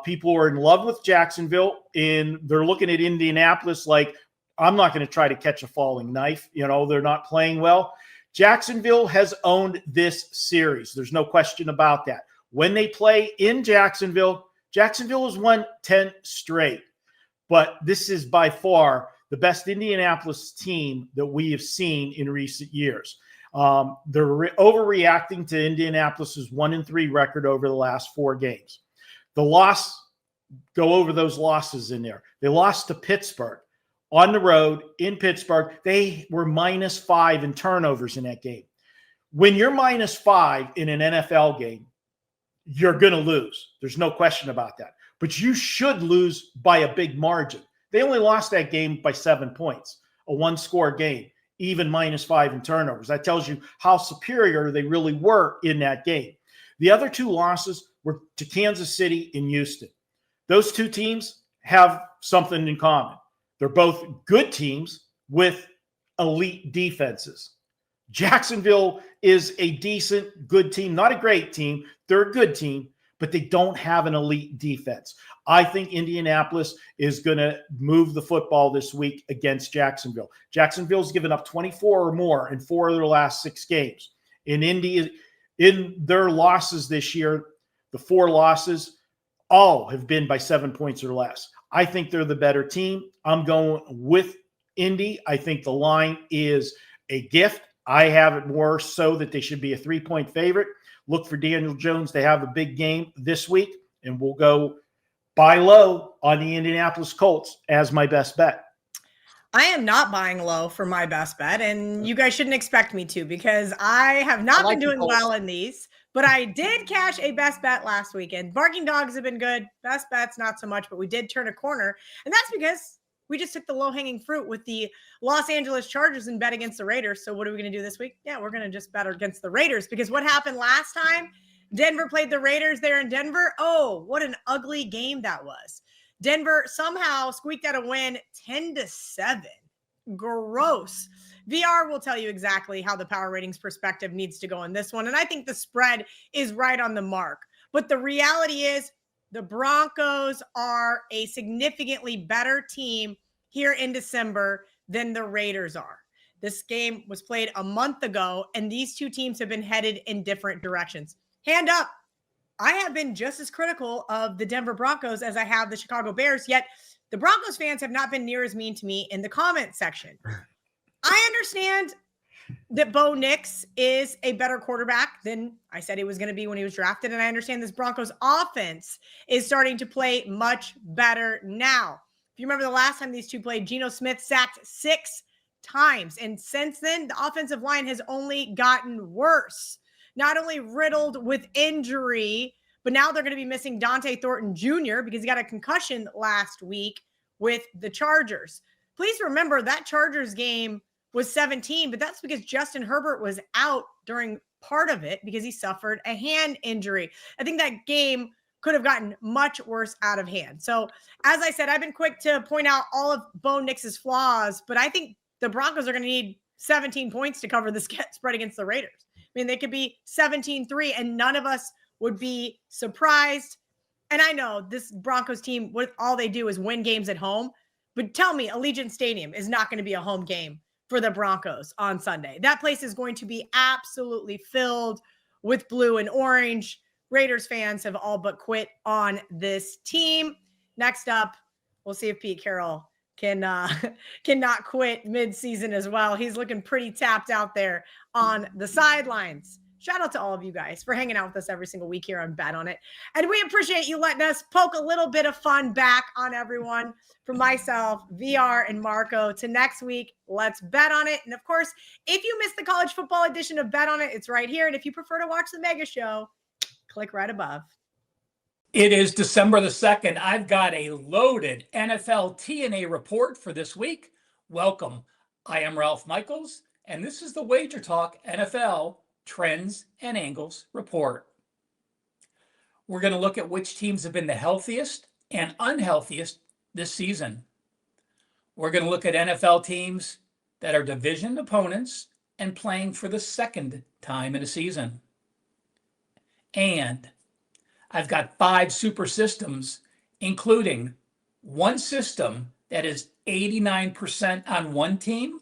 people are in love with Jacksonville, and they're looking at Indianapolis like, I'm not going to try to catch a falling knife. They're not playing well. Jacksonville has owned this series. There's no question about that. When they play in Jacksonville, Jacksonville has won 10 straight. But this is by far the best Indianapolis team that we have seen in recent years. They're overreacting to Indianapolis's 1-3 record over the last 4 games. The loss, go over those losses in there. They lost to Pittsburgh on the road in Pittsburgh. They were -5 in turnovers in that game. When you're -5 in an NFL game, you're going to lose. There's no question about that. But you should lose by a big margin. They only lost that game by 7 points, a 1-score game, even -5 in turnovers. That tells you how superior they really were in that game. The other 2 losses were to Kansas City and Houston. Those 2 teams have something in common. They're both good teams with elite defenses. Jacksonville is a decent, good team, not a great team. They're a good team, but they don't have an elite defense. I think Indianapolis is going to move the football this week against Jacksonville. Jacksonville's given up 24 or more in 4 of their last 6 games. In their losses this year, the 4 losses, all have been by 7 points or less. I think they're the better team. I'm going with Indy. I think the line is a gift. I have it more so that they should be a 3-point favorite. Look for Daniel Jones to have a big game this week, and we'll go buy low on the Indianapolis Colts as my best bet. I am not buying low for my best bet, and you guys shouldn't expect me to because I have not been doing well in these. But I did cash a best bet last weekend. Barking dogs have been good. Best bets, not so much, but we did turn a corner. And that's because we just took the low-hanging fruit with the Los Angeles Chargers and bet against the Raiders. So what are we going to do this week? Yeah, we're going to just bet against the Raiders, because what happened last time? Denver played the Raiders there in Denver. Oh, what an ugly game that was. Denver somehow squeaked out a win 10-7. Gross. VR will tell you exactly how the power ratings perspective needs to go on this one. And I think the spread is right on the mark. But the reality is the Broncos are a significantly better team here in December than the Raiders are. This game was played a month ago, and these two teams have been headed in different directions. Hand up, I have been just as critical of the Denver Broncos as I have the Chicago Bears, yet the Broncos fans have not been near as mean to me in the comment section. I understand that Bo Nix is a better quarterback than I said he was going to be when he was drafted, and I understand this Broncos offense is starting to play much better now. If you remember the last time these two played, Geno Smith sacked 6 times, and since then, the offensive line has only gotten worse. Not only riddled with injury, but now they're going to be missing Dante Thornton Jr. because he got a concussion last week with the Chargers. Please remember that Chargers game was 17, but that's because Justin Herbert was out during part of it because he suffered a hand injury. I think that game could have gotten much worse out of hand. So, as I said, I've been quick to point out all of Bo Nix's flaws, but I think the Broncos are going to need 17 points to cover the spread against the Raiders. I mean, they could be 17-3, and none of us would be surprised. And I know this Broncos team, what all they do is win games at home. But tell me, Allegiant Stadium is not going to be a home game for the Broncos on Sunday. That place is going to be absolutely filled with blue and orange. Raiders fans have all but quit on this team. Next up, we'll see if Pete Carroll cannot quit mid-season as well. He's looking pretty tapped out there on the sidelines. Shout out to all of you guys for hanging out with us every single week here on Bet On It. And we appreciate you letting us poke a little bit of fun back on everyone. From myself, VR, and Marco, to next week, let's bet on it. And of course, if you missed the college football edition of Bet On It, it's right here. And if you prefer to watch the mega show, click right above. It is December the 2nd. I've got a loaded NFL TNA report for this week. Welcome. I am Ralph Michaels, and this is the WagerTalk NFL Trends and Angles report. We're going to look at which teams have been the healthiest and unhealthiest this season. We're going to look at NFL teams that are division opponents and playing for the second time in a season. And I've got 5 super systems, including one system that is 89% on one team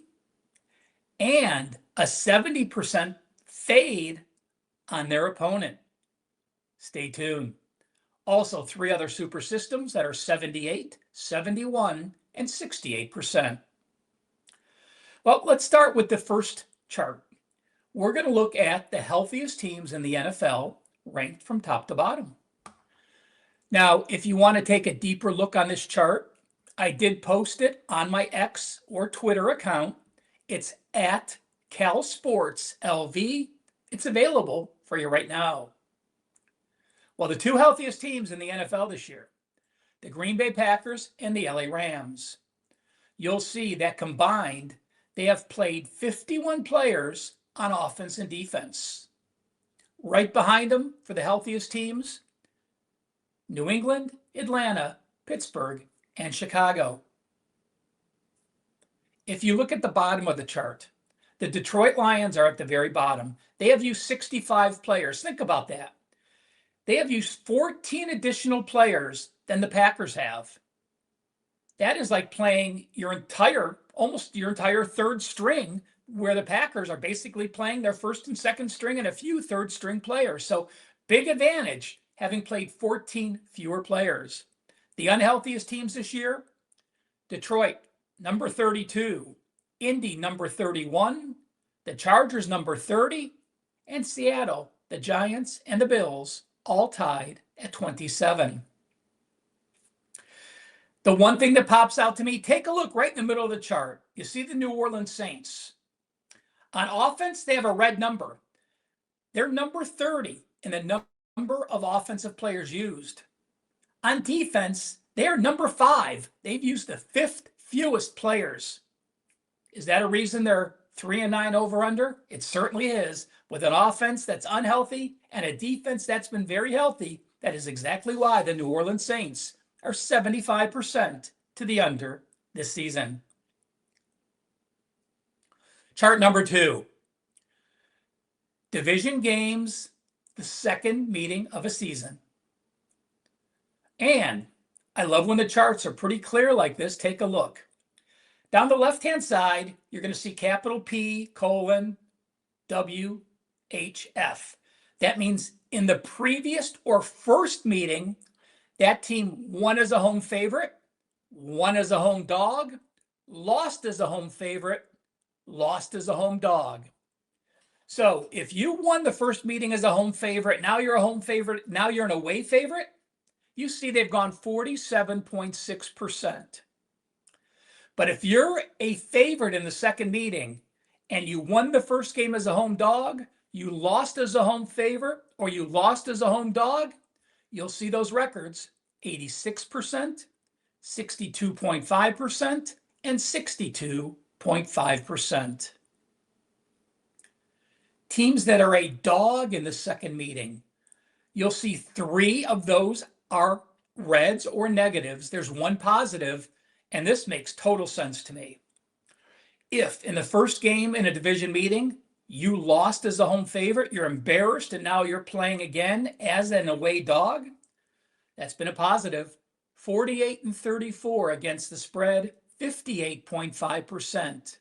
and a 70% fade on their opponent. Stay tuned. Also, 3 other super systems that are 78, 71, and 68%. Well, let's start with the first chart. We're going to look at the healthiest teams in the NFL ranked from top to bottom. Now, if you want to take a deeper look on this chart, I did post it on my X or Twitter account. It's at CalSportsLV. It's available for you right now. Well, the 2 healthiest teams in the NFL this year, the Green Bay Packers and the LA Rams. You'll see that combined, they have played 51 players on offense and defense. Right behind them for the healthiest teams, New England, Atlanta, Pittsburgh, and Chicago. If you look at the bottom of the chart, the Detroit Lions are at the very bottom. They have used 65 players. Think about that. They have used 14 additional players than the Packers have. That is like playing almost your entire third string, where the Packers are basically playing their first and second string and a few third string players. So big advantage having played 14 fewer players. The unhealthiest teams this year, Detroit, number 32, Indy, number 31, the Chargers, number 30, and Seattle, the Giants, and the Bills, all tied at 27. The one thing that pops out to me, take a look right in the middle of the chart. You see the New Orleans Saints. On offense, they have a red number. They're number 30 in the number of offensive players used. On defense, they are number 5. They've used the 5th fewest players. Is that a reason they're 3-9 over under? It certainly is. With an offense that's unhealthy and a defense that's been very healthy, that is exactly why the New Orleans Saints are 75% to the under this season. Chart number 2. Division games, the second meeting of a season. And I love when the charts are pretty clear like this. Take a look. Down the left-hand side, you're going to see capital P, colon, W, H, F. That means in the previous or first meeting, that team won as a home favorite, won as a home dog, lost as a home favorite, lost as a home dog. So if you won the first meeting as a home favorite, now you're a home favorite, now you're an away favorite, you see they've gone 47.6%. But if you're a favorite in the second meeting and you won the first game as a home dog, you lost as a home favorite, or you lost as a home dog, you'll see those records 86%, 62.5%, and 62.5%. Teams that are a dog in the second meeting, you'll see 3 of those are reds or negatives. There's 1 positive, and this makes total sense to me. If in the first game in a division meeting, you lost as a home favorite, you're embarrassed, and now you're playing again as an away dog, that's been a positive. 48-34 against the spread, 58.5%.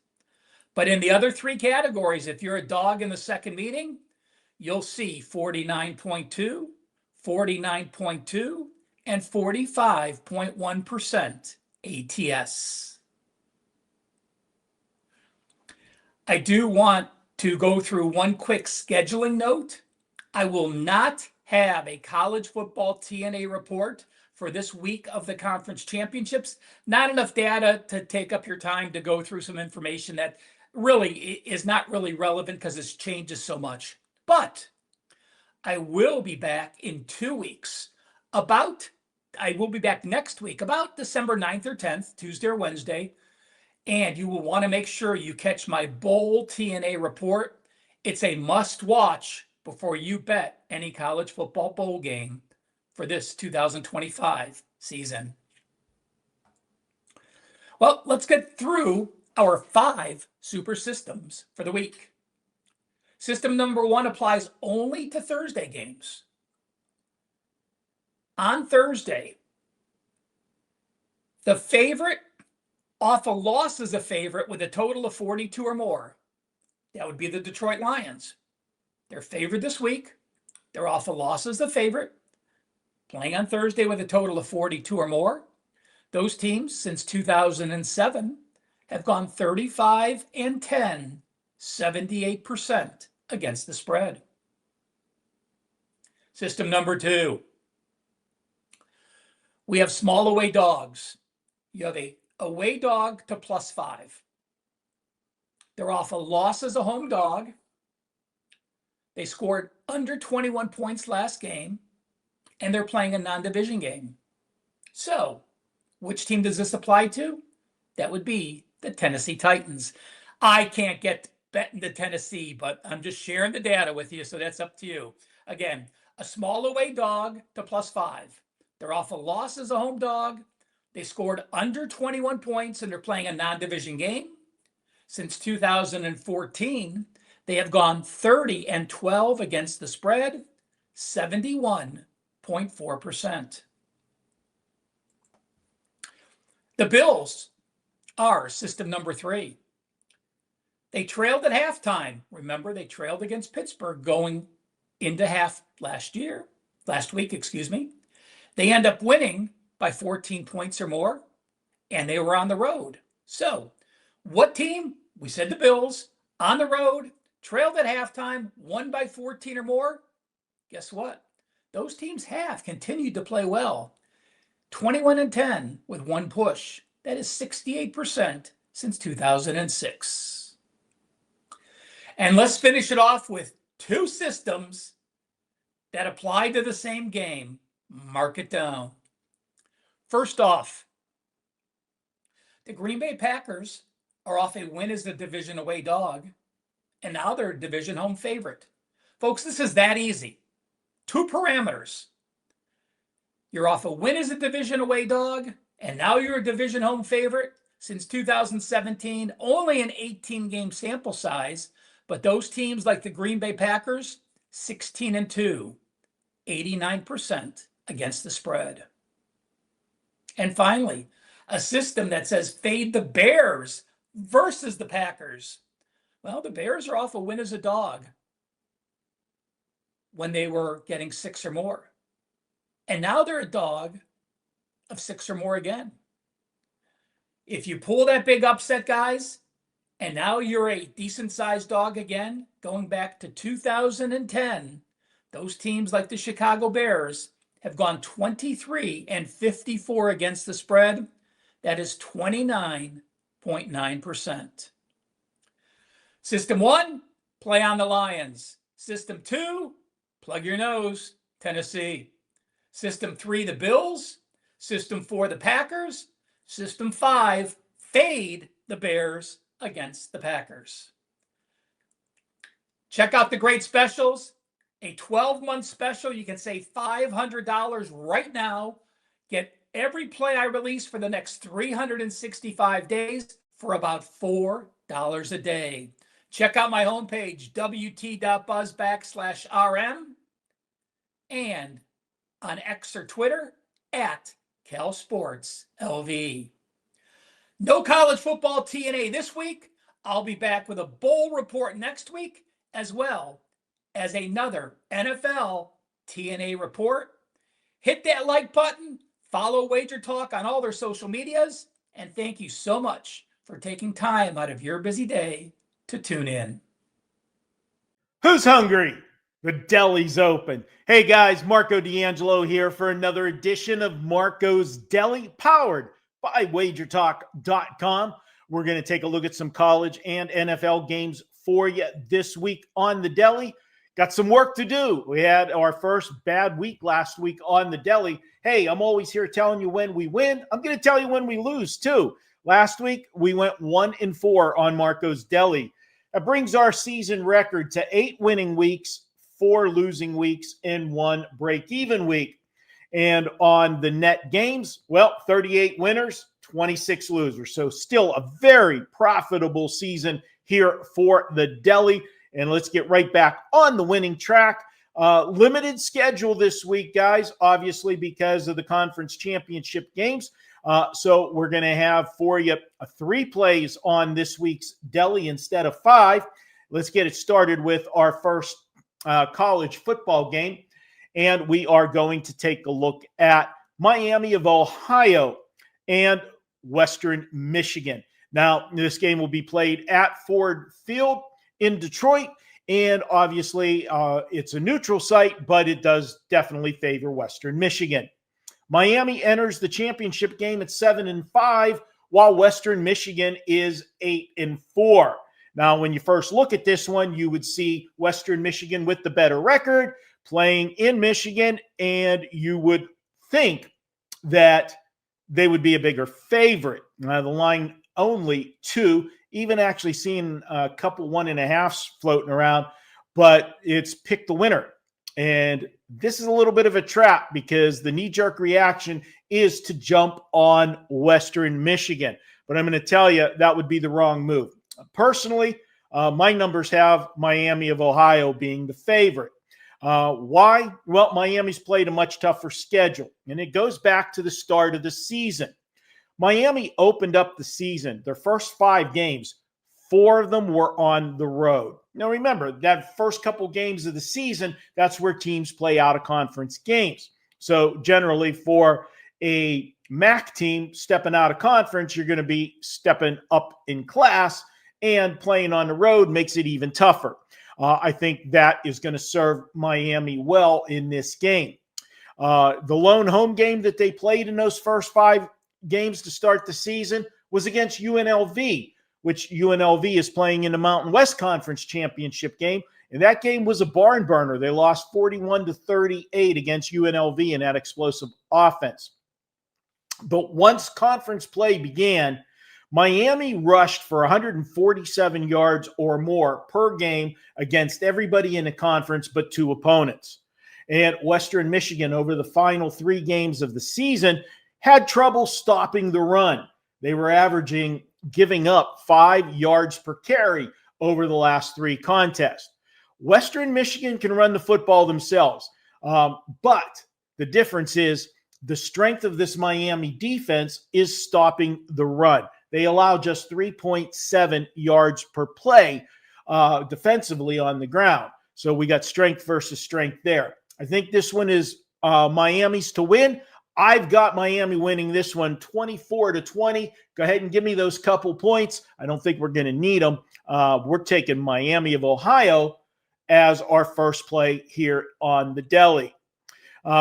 But in the other 3 categories, if you're a dog in the second meeting, you'll see 49.2, 49.2, and 45.1% ATS. I do want to go through one quick scheduling note. I will not have a college football TNA report for this week of the conference championships. Not enough data to take up your time to go through some information that really is not really relevant because it changes so much. But I will be back in 2 weeks. I will be back next week, about December 9th or 10th, Tuesday or Wednesday. And you will want to make sure you catch my bowl TNA report. It's a must watch before you bet any college football bowl game for this 2025 season. Well, let's get through our 5 super systems for the week. System number 1 applies only to Thursday games. On Thursday, the favorite off a loss as a favorite with a total of 42 or more. That would be the Detroit Lions. They're favored this week. They're off a loss as the favorite, playing on Thursday with a total of 42 or more. Those teams since 2007 have gone 35-10, 78% against the spread. System number 2. We have small away dogs. You have a away dog to +5. They're off a loss as a home dog. They scored under 21 points last game, and they're playing a non-division game. So, which team does this apply to? That would be the Tennessee Titans. I can't get betting the Tennessee, but I'm just sharing the data with you, so that's up to you. Again, a small away dog to +5. They're off a loss as a home dog. They scored under 21 points, and they're playing a non-division game. Since 2014, they have gone 30-12 against the spread, 71.4%. The Bills are system number 3. They trailed at halftime. Remember, they trailed against Pittsburgh going into last week. They end up winning by 14 points or more, and they were on the road. So, what team? We said the Bills, on the road, trailed at halftime, won by 14 or more. Guess what? Those teams have continued to play well. 21-10 with 1 push. That is 68% since 2006. And let's finish it off with 2 systems that apply to the same game, mark it down. First off, the Green Bay Packers are off a win as the division away dog, and now they're a division home favorite. Folks, this is that easy. 2 parameters. You're off a win as a division away dog, and now you're a division home favorite. Since 2017, only an 18-game sample size, but those teams like the Green Bay Packers, 16-2, 89% against the spread. And finally, a system that says fade the Bears versus the Packers. Well, the Bears are off a win as a dog when they were getting 6 or more. And now they're a dog of 6 or more again. If you pull that big upset, guys, and now you're a decent-sized dog again, going back to 2010, those teams like the Chicago Bears have gone 23-54 against the spread. That is 29.9%. System 1, play on the Lions. System 2, plug your nose, Tennessee. System 3, the Bills. System 4, the Packers. System 5, fade the Bears against the Packers. Check out the great specials. A 12-month special. You can save $500 right now. Get every play I release for the next 365 days for about $4 a day. Check out my homepage, wt.buzz/RM, and on X or Twitter at CalSportsLV. No college football TNA this week. I'll be back with a bowl report next week, as well as another NFL TNA report. Hit that like button, follow WagerTalk on all their social medias, and thank you so much for taking time out of your busy day to tune in. Who's hungry? The deli's open. Hey guys, Marco D'Angelo here for another edition of Marco's Deli, powered by WagerTalk.com. We're going to take a look at some college and NFL games for you this week on the Deli. Got some work to do. We had our first bad week last week on the Deli. Hey, I'm always here telling you when we win. I'm going to tell you when we lose too. Last week, we went 1-4 on Marco's Deli. That brings our season record to 8 winning weeks, 4 losing weeks, and 1 break-even week. And on the net games, well, 38 winners, 26 losers. So still a very profitable season here for the Deli. And let's get right back on the winning track. Limited schedule this week, guys, obviously because of the conference championship games. So we're going to have for you 3 plays on this week's Deli instead of 5. Let's get it started with our first college football game. And we are going to take a look at Miami of Ohio and Western Michigan. Now, this game will be played at Ford Field in Detroit. And obviously, it's a neutral site, but it does definitely favor Western Michigan. Miami enters the championship game at 7-5, while Western Michigan is 8-4. Now, when you first look at this one, you would see Western Michigan with the better record playing in Michigan, and you would think that they would be a bigger favorite. Now, the line only 2, even actually seeing a couple 1.5s floating around, but it's pick the winner. And this is a little bit of a trap because the knee-jerk reaction is to jump on Western Michigan. But I'm going to tell you that would be the wrong move. Personally, my numbers have Miami of Ohio being the favorite. Why? Well, Miami's played a much tougher schedule, and it goes back to the start of the season. Miami opened up the season, their first 5 games, 4 of them were on the road. Now, remember, that first couple games of the season, that's where teams play out-of-conference games. So generally for a MAC team stepping out of conference, you're going to be stepping up in class, and playing on the road makes it even tougher. I think that is going to serve Miami well in this game. The lone home game that they played in those first 5 games to start the season was against UNLV, which UNLV is playing in the Mountain West Conference Championship game. And that game was a barn burner. They lost 41-38 against UNLV in that explosive offense. But once conference play began, Miami rushed for 147 yards or more per game against everybody in the conference but two opponents. And Western Michigan, over the final 3 games of the season, had trouble stopping the run. They were giving up 5 yards per carry over the last 3 contests. Western Michigan can run the football themselves, but the difference is the strength of this Miami defense is stopping the run. They allow just 3.7 yards per play defensively on the ground. So we got strength versus strength there. I think this one is Miami's to win. I've got Miami winning this one 24-20. Go ahead and give me those couple points. I don't think we're going to need them. We're taking Miami of Ohio as our first play here on the Deli.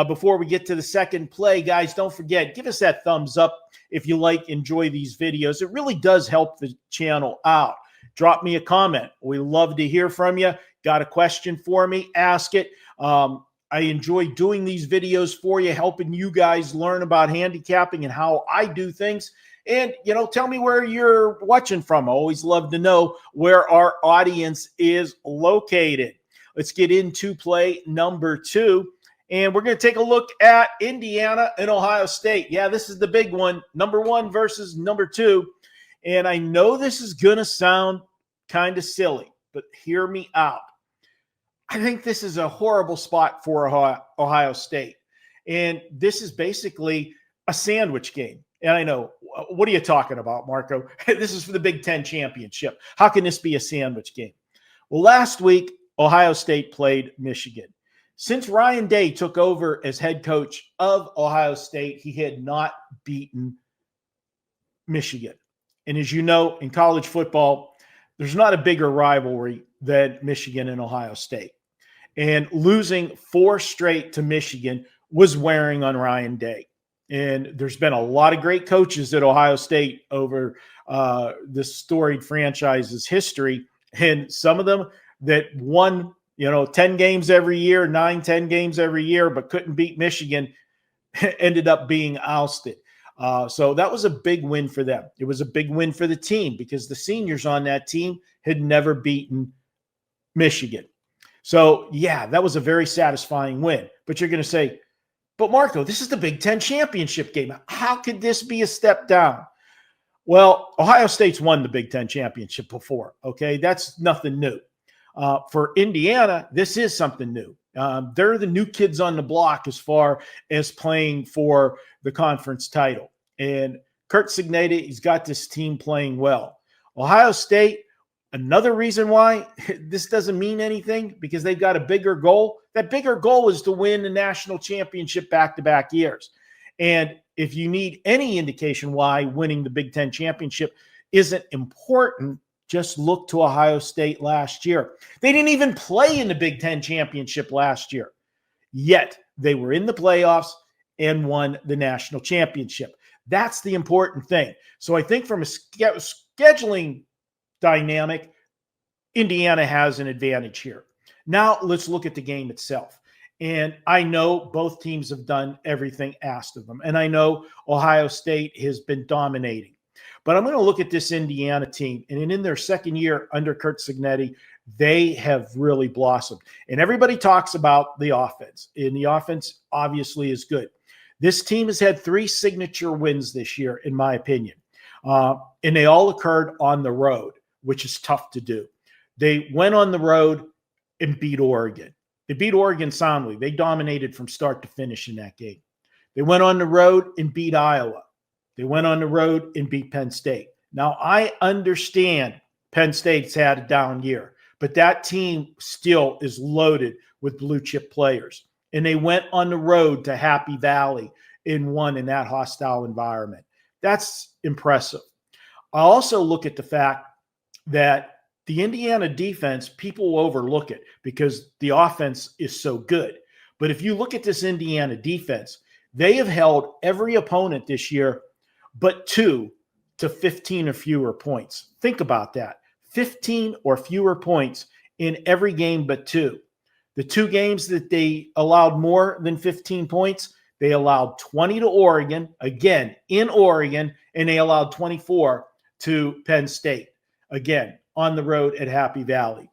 Before we get to the second play, guys, don't forget, give us that thumbs up if you enjoy these videos. It really does help the channel out. Drop me a comment. We love to hear from you. Got a question for me? Ask it. I enjoy doing these videos for you, helping you guys learn about handicapping and how I do things. And, tell me where you're watching from. I always love to know where our audience is located. Let's get into play number 2. And we're going to take a look at Indiana and Ohio State. Yeah, this is the big one. Number 1 versus number 2. And I know this is going to sound kind of silly, but hear me out. I think this is a horrible spot for Ohio State. And this is basically a sandwich game. And I know, what are you talking about, Marco? This is for the Big Ten Championship. How can this be a sandwich game? Well, last week, Ohio State played Michigan. Since Ryan Day took over as head coach of Ohio State, he had not beaten Michigan. And as you know, in college football, there's not a bigger rivalry than Michigan and Ohio State. And losing 4 straight to Michigan was wearing on Ryan Day. And there's been a lot of great coaches at Ohio State over this storied franchise's history. And some of them that won 10 games every year, 9-10 games every year, but couldn't beat Michigan, ended up being ousted. So that was a big win for them. It was a big win for the team because the seniors on that team had never beaten Michigan. So, yeah, that was a very satisfying win. But you're going to say, but Marco, this is the Big Ten Championship game. How could this be a step down? Well, Ohio State's won the Big Ten Championship before, okay? That's nothing new. For Indiana, this is something new. They're the new kids on the block as far as playing for the conference title. And Curt Cignetti, he's got this team playing well. Ohio State, another reason why this doesn't mean anything, because they've got a bigger goal. That bigger goal is to win the national championship back-to-back years. And if you need any indication why winning the Big Ten championship isn't important, just look to Ohio State last year. They didn't even play in the Big Ten championship last year, yet they were in the playoffs and won the national championship. That's the important thing. So I think from a scheduling dynamic, Indiana has an advantage here. Now let's look at the game itself. And I know both teams have done everything asked of them. And I know Ohio State has been dominating. But I'm going to look at this Indiana team. And in their second year under Curt Cignetti, they have really blossomed. And everybody talks about the offense. And the offense obviously is good. This team has had 3 signature wins this year, in my opinion. And they all occurred on the road, which is tough to do. They went on the road and beat Oregon. They beat Oregon soundly. They dominated from start to finish in that game. They went on the road and beat Iowa. They went on the road and beat Penn State. Now, I understand Penn State's had a down year, but that team still is loaded with blue chip players. And they went on the road to Happy Valley and won in that hostile environment. That's impressive. I also look at the fact that the Indiana defense, people will overlook it because the offense is so good. But if you look at this Indiana defense, they have held every opponent this year but 2 to 15 or fewer points. Think about that. 15 or fewer points in every game but two. The two games that they allowed more than 15 points, they allowed 20 to Oregon, again, in Oregon, and they allowed 24 to Penn State, again, on the road at Happy Valley.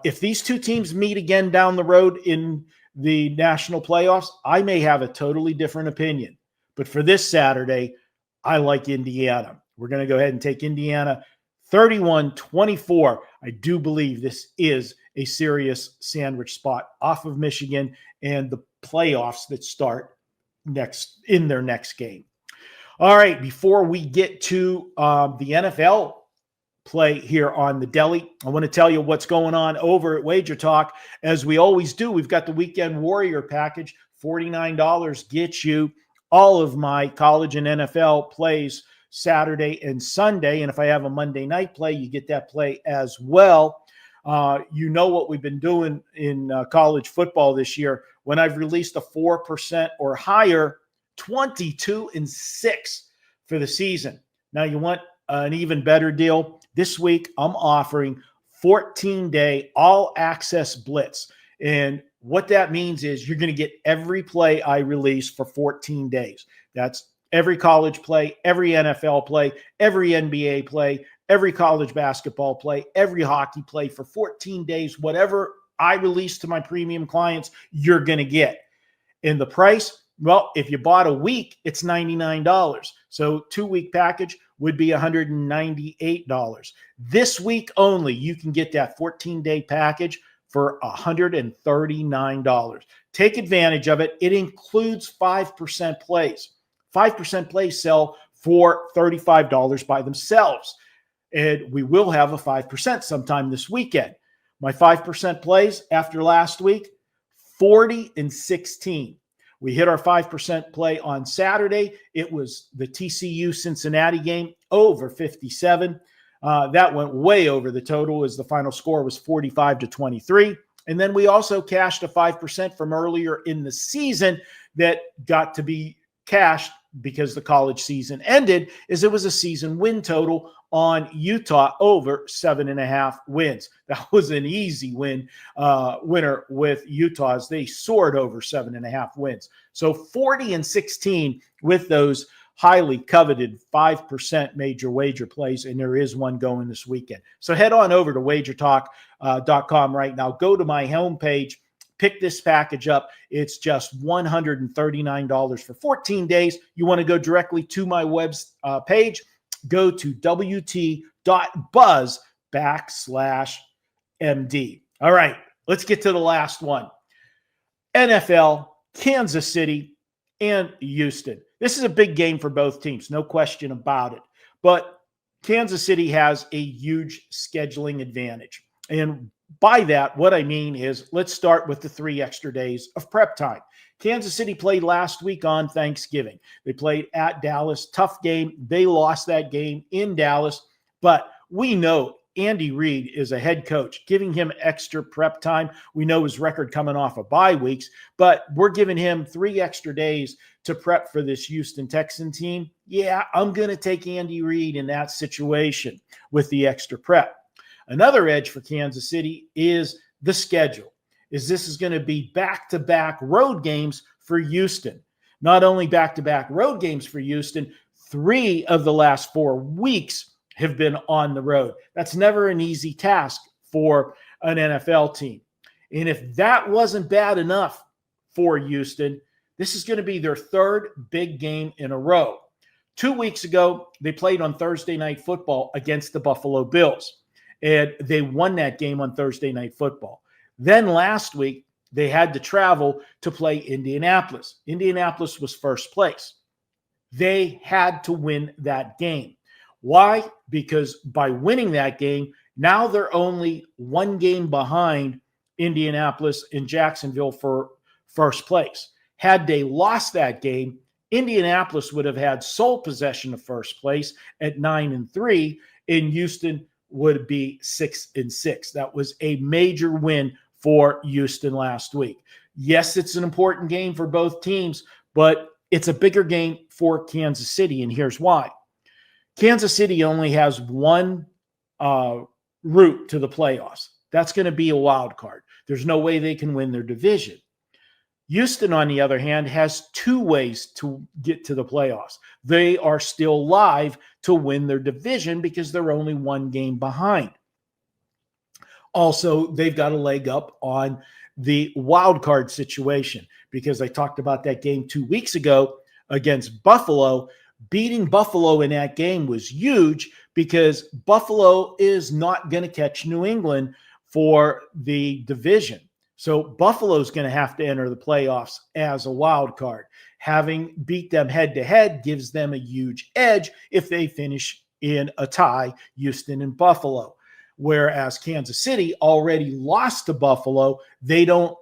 If these two teams meet again down the road in the national playoffs, I may have a totally different opinion. But for this Saturday, I like Indiana. We're going to go ahead and take Indiana 31-24. I do believe this is a serious sandwich spot off of Michigan and the playoffs that start in their next game. All right, before we get to the NFL play here on the Deli, I want to tell you what's going on over at WagerTalk. As we always do, we've got the Weekend Warrior package. $49 gets you all of my college and NFL plays Saturday and Sunday. And if I have a Monday night play, you get that play as well. You know what we've been doing in college football this year. When I've released a 4% or higher, 22-6 for the season. Now you want an even better deal. This week, I'm offering 14-day all-access blitz. And what that means is you're going to get every play I release for 14 days. That's every college play, every NFL play, every NBA play, every college basketball play, every hockey play for 14 days. Whatever I release to my premium clients, you're going to get. And the price, well, if you bought a week, it's $99. So 2-week package would be $198. This week only, you can get that 14-day package for $139. Take advantage of it. It includes 5% plays. 5% plays sell for $35 by themselves. And we will have a 5% sometime this weekend. My 5% plays after last week, 40-16. We hit our 5% play on Saturday. It was the TCU Cincinnati game, over 57. That went way over the total as the final score was 45-23. And then we also cashed a 5% from earlier in the season that got to be cashed because the college season ended, is it was a season win total on Utah over 7.5 wins. That was an easy winner with Utah as they soared over 7.5 wins. So 40-16 with those highly coveted 5% major wager plays, and there is one going this weekend. So head on over to WagerTalk.com right now. Go to my homepage. Pick this package up. It's just $139 for 14 days. You want to go directly to my web page, go to wt.buzz/MD. All right, let's get to the last one. NFL, Kansas City, and Houston. This is a big game for both teams, no question about it. But Kansas City has a huge scheduling advantage. And by that, what I mean is, let's start with the 3 extra days of prep time. Kansas City played last week on Thanksgiving. They played at Dallas. Tough game. They lost that game in Dallas. But we know Andy Reid is a head coach, giving him extra prep time. We know his record coming off of bye weeks, but we're giving him 3 extra days to prep for this Houston Texan team. Yeah, I'm going to take Andy Reid in that situation with the extra prep. Another edge for Kansas City is the schedule. This is going to be back-to-back road games for Houston. Not only back-to-back road games for Houston, 3 of the last 4 weeks have been on the road. That's never an easy task for an NFL team. And if that wasn't bad enough for Houston, this is going to be their 3rd big game in a row. 2 weeks ago, they played on Thursday Night Football against the Buffalo Bills. And they won that game on Thursday Night Football. Then last week, they had to travel to play Indianapolis. Indianapolis was first place. They had to win that game. Why? Because by winning that game, now they're only 1 game behind Indianapolis and Jacksonville for first place. Had they lost that game, Indianapolis would have had sole possession of first place at 9-3, and Houston would be 6-6. That was a major win for Houston last week. Yes, it's an important game for both teams, but it's a bigger game for Kansas City, and here's why. Kansas City only has one route to the playoffs. That's going to be a wild card. There's no way they can win their division. Houston, on the other hand, has 2 ways to get to the playoffs. They are still live to win their division because they're only 1 game behind. Also, they've got a leg up on the wild card situation because I talked about that game 2 weeks ago against Buffalo. Beating Buffalo in that game was huge because Buffalo is not going to catch New England for the division. So Buffalo's going to have to enter the playoffs as a wild card. Having beat them head-to-head gives them a huge edge if they finish in a tie, Houston and Buffalo. Whereas Kansas City already lost to Buffalo, they don't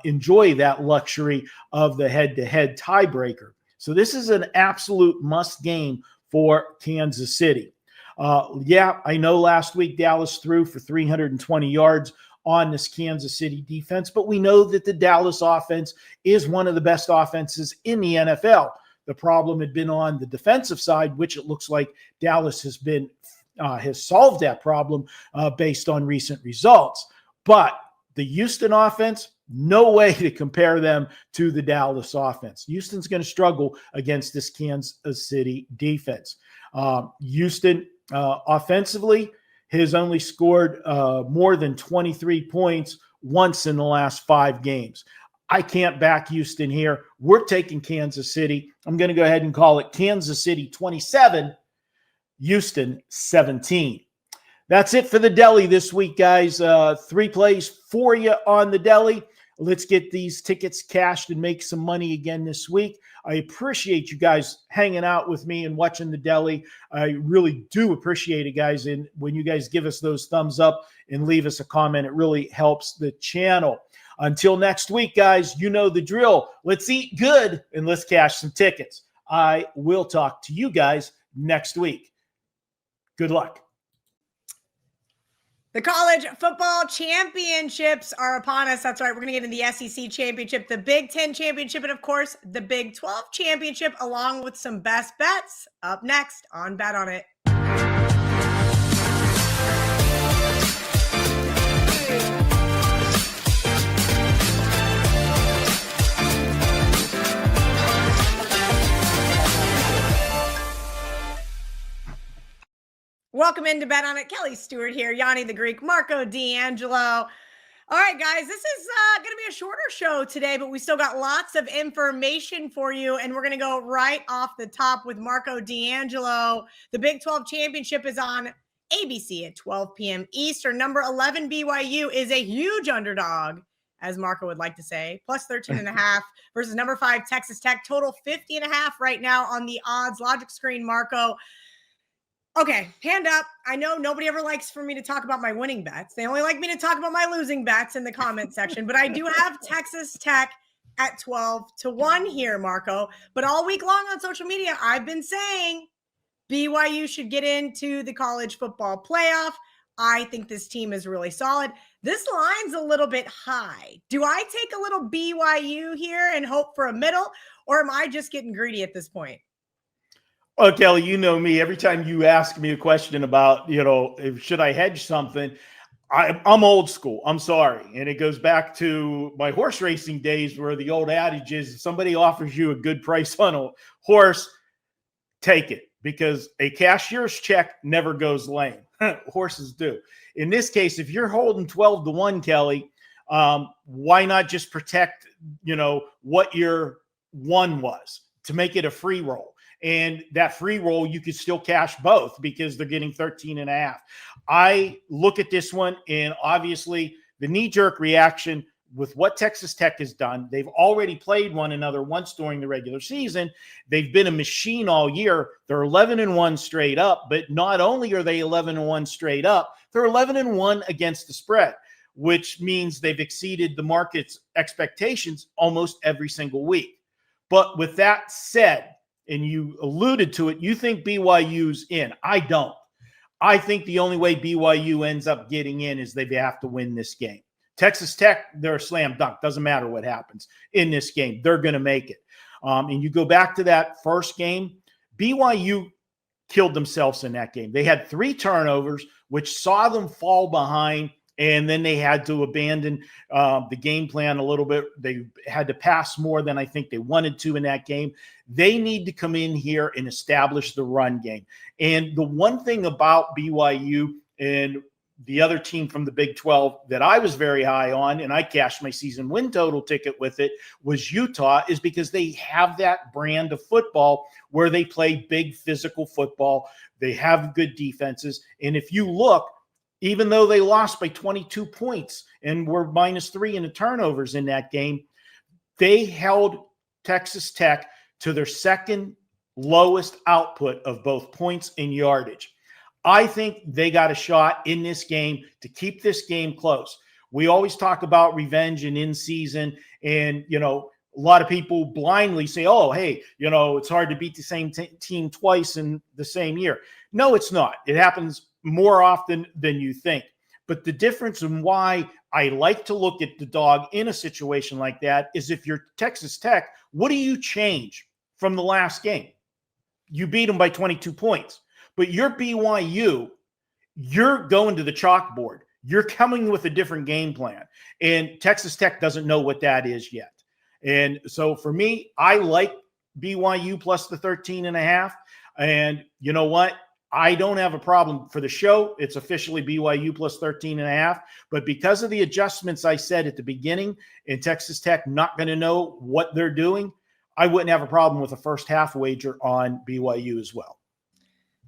enjoy that luxury of the head-to-head tiebreaker. So this is an absolute must game for Kansas City. I know last week Dallas threw for 320 yards on this Kansas City defense, but we know that the Dallas offense is one of the best offenses in the NFL. The problem had been on the defensive side, which it looks like Dallas has solved that problem based on recent results. But the Houston offense, no way to compare them to the Dallas offense. Houston's going to struggle against this Kansas City defense. Houston offensively has only scored more than 23 points once in the last 5 games. I can't back Houston here. We're taking Kansas City. I'm going to go ahead and call it Kansas City 27, Houston 17. That's it for the Deli this week, guys. 3 plays for you on the Deli. Let's get these tickets cashed and make some money again this week. I appreciate you guys hanging out with me and watching the Deli. I really do appreciate it, guys. And when you guys give us those thumbs up and leave us a comment, it really helps the channel. Until next week, guys, you know the drill. Let's eat good and let's cash some tickets. I will talk to you guys next week. Good luck. The college football championships are upon us. That's right. We're going to get into the SEC championship, the Big Ten championship, and of course, the Big 12 championship, along with some best bets up next on Bet On It. Welcome into Bet On It. Kelly Stewart here. Gianni the Greek, Marco D'Angelo. All right, guys, this is going to be a shorter show today, but we still got lots of information for you, and we're going to go right off the top with Marco D'Angelo. The Big 12 Championship is on ABC at 12 p.m. Eastern. Number 11 BYU is a huge underdog, as Marco would like to say, plus 13.5 versus number 5 Texas Tech. Total 50.5 right now on the odds logic screen, Marco. Okay, hand up. I know nobody ever likes for me to talk about my winning bets. They only like me to talk about my losing bets in the comment section. But I do have Texas Tech at 12-1 here, Marco. But all week long on social media, I've been saying BYU should get into the college football playoff. I think this team is really solid. This line's a little bit high. Do I take a little BYU here and hope for a middle, or am I just getting greedy at this point? Oh, Kelly, you know me. Every time you ask me a question about, should I hedge something, I'm old school. I'm sorry. And it goes back to my horse racing days where the old adage is if somebody offers you a good price on a horse, take it, because a cashier's check never goes lame. Horses do. In this case, if you're holding 12-1, Kelly, why not just protect, what your one was to make it a free roll? And that free roll, you could still cash both because they're getting 13.5. I look at this one, and obviously the knee-jerk reaction with what Texas Tech has done, they've already played one another once during the regular season. They've been a machine all year. They're 11-1 straight up, but not only are they 11-1 straight up, they're 11-1 against the spread, which means they've exceeded the market's expectations almost every single week. But with that said, and you alluded to it, you think BYU's in. I don't. I think the only way BYU ends up getting in is they have to win this game. Texas Tech, they're a slam dunk. Doesn't matter what happens in this game. They're going to make it. And you go back to that first game, BYU killed themselves in that game. They had 3 turnovers, which saw them fall behind And then they had to abandon the game plan a little bit. They had to pass more than I think they wanted to in that game. They need to come in here and establish the run game. And the one thing about BYU and the other team from the Big 12 that I was very high on, and I cashed my season win total ticket with it, was Utah, is because they have that brand of football where they play big physical football. They have good defenses. And if you look, even though they lost by 22 points and were -3 in the turnovers in that game, they held Texas Tech to their second lowest output of both points and yardage. I think they got a shot in this game to keep this game close. We always talk about revenge and in season, and, a lot of people blindly say, oh, hey, it's hard to beat the same team twice in the same year. No, it's not. It happens more often than you think. But the difference in why I like to look at the dog in a situation like that is if you're Texas Tech, what do you change from the last game? You beat them by 22 points. But you're BYU, you're going to the chalkboard. You're coming with a different game plan. And Texas Tech doesn't know what that is yet. And so for me, I like BYU plus the 13.5. And you know what? I don't have a problem for the show. It's officially BYU plus 13.5. But because of the adjustments I said at the beginning and Texas Tech not going to know what they're doing, I wouldn't have a problem with a first half wager on BYU as well.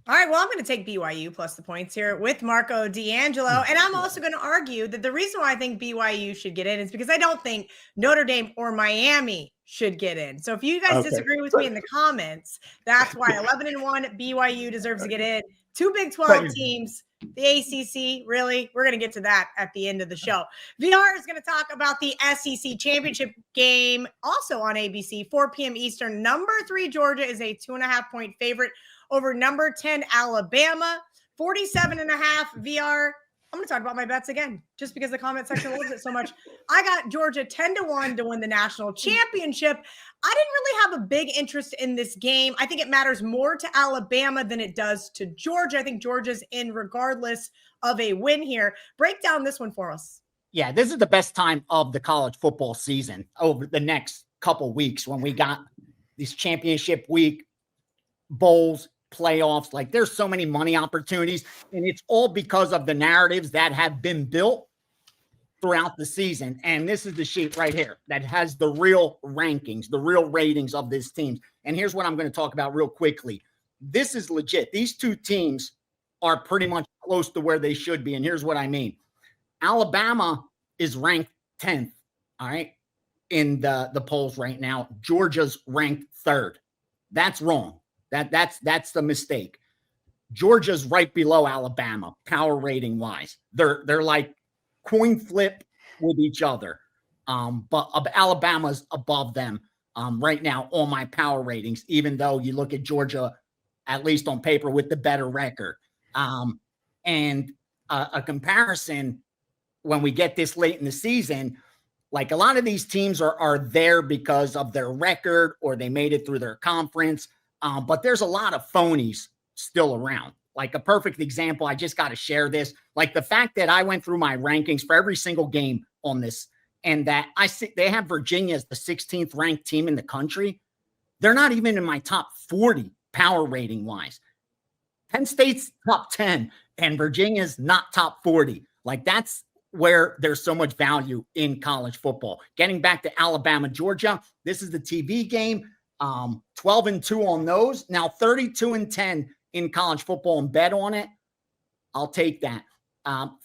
All right, well, I'm going to take BYU plus the points here with Marco D'Angelo. And I'm also going to argue that the reason why I think BYU should get in is because I don't think Notre Dame or Miami should get in. So if you guys disagree with me in the comments, that's why 11-1 BYU deserves to get in. Two Big 12 teams, the ACC, really, we're going to get to that at the end of the show. VR is going to talk about the SEC Championship game, also on ABC, 4 p.m. Eastern. Number 3 Georgia is a 2.5-point favorite over number 10 Alabama, 47.5 VR. I'm going to talk about my bets again, just because the comment section loves it so much. I got Georgia 10-1 to win the national championship. I didn't really have a big interest in this game. I think it matters more to Alabama than it does to Georgia. I think Georgia's in regardless of a win here. Break down this one for us. Yeah, this is the best time of the college football season over the next couple weeks when we got this championship week, bowls, playoffs. Like, there's so many money opportunities, and it's all because of the narratives that have been built throughout the season. And this is the sheet right here that has the real rankings, the real ratings of this team. And here's what I'm going to talk about real quickly. This is legit. These two teams are pretty much close to where they should be. And here's what I mean. Alabama is ranked 10th, all right, in the polls right now. Georgia's ranked 3rd. That's wrong. That's the mistake. Georgia's right below Alabama, power rating wise. They're like coin flip with each other. But Alabama's above them right now on my power ratings, even though you look at Georgia, at least on paper, with the better record. And a comparison when we get this late in the season, like a lot of these teams are there because of their record or they made it through their conference. But there's a lot of phonies still around. Like a perfect example, I just got to share this. Like the fact that I went through my rankings for every single game on this, and that I see they have Virginia as the 16th ranked team in the country. They're not even in my top 40 power rating wise. Penn State's top 10 and Virginia's not top 40. Like, that's where there's so much value in college football. Getting back to Alabama, Georgia, this is the TV game. 12-2 on those. Now 32-10 in college football, and bet on it. I'll take that.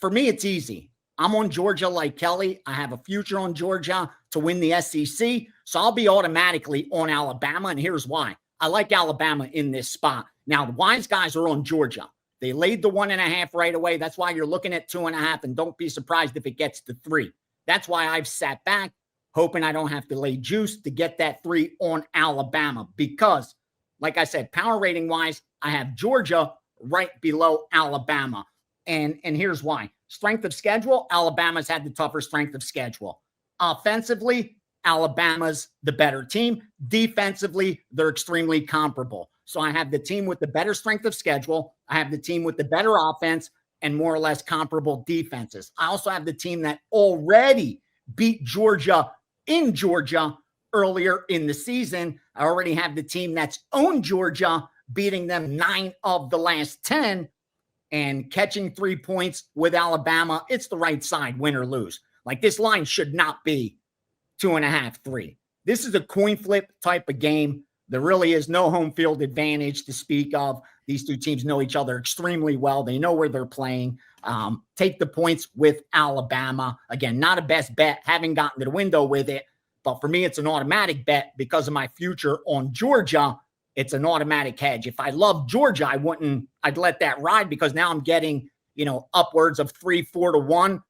For me, it's easy. I'm on Georgia like Kelly. I have a future on Georgia to win the SEC. So I'll be automatically on Alabama. And here's why. I like Alabama in this spot. Now, the wise guys are on Georgia. They laid the 1.5 right away. That's why you're looking at 2.5. And don't be surprised if it gets to 3. That's why I've sat back, hoping I don't have to lay juice to get that 3 on Alabama. Because, like I said, power rating wise, I have Georgia right below Alabama. And here's why. Strength of schedule, Alabama's had the tougher strength of schedule. Offensively, Alabama's the better team. Defensively, they're extremely comparable. So I have the team with the better strength of schedule. I have the team with the better offense. and more or less comparable defenses. I also have the team that already beat Georgia in Georgia earlier in the season. I already have the team that's owned Georgia, beating them 9 of the last 10 and catching 3 points with Alabama. It's the right side, win or lose. Like, this line should not be 2.5, 3. This is a coin flip type of game. There really is no home field advantage to speak of. These two teams know each other extremely well. They know where they're playing. Take the points with Alabama. Again, not a best bet. Haven't gotten to the window with it. But for me, it's an automatic bet because of my future on Georgia. It's an automatic hedge. If I love Georgia, I'd let that ride because now I'm getting, upwards of 3-4 to 1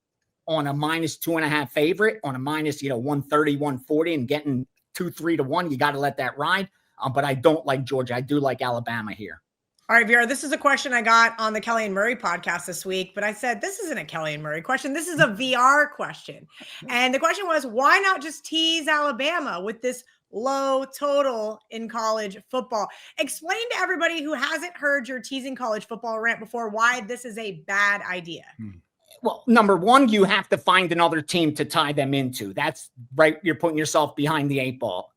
on a minus 2.5 favorite, on a minus, 130, 140 and getting 2-3 to 1. You got to let that ride. But I don't like Georgia. I do like Alabama here. All right, Vera, this is a question I got on the Kelly and Murray podcast this week, but I said, this isn't a Kelly and Murray question. This is a VR question. And the question was, why not just tease Alabama with this low total in college football? Explain to everybody who hasn't heard your teasing college football rant before why this is a bad idea. Well, number one, you have to find another team to tie them into. That's right. You're putting yourself behind the 8 ball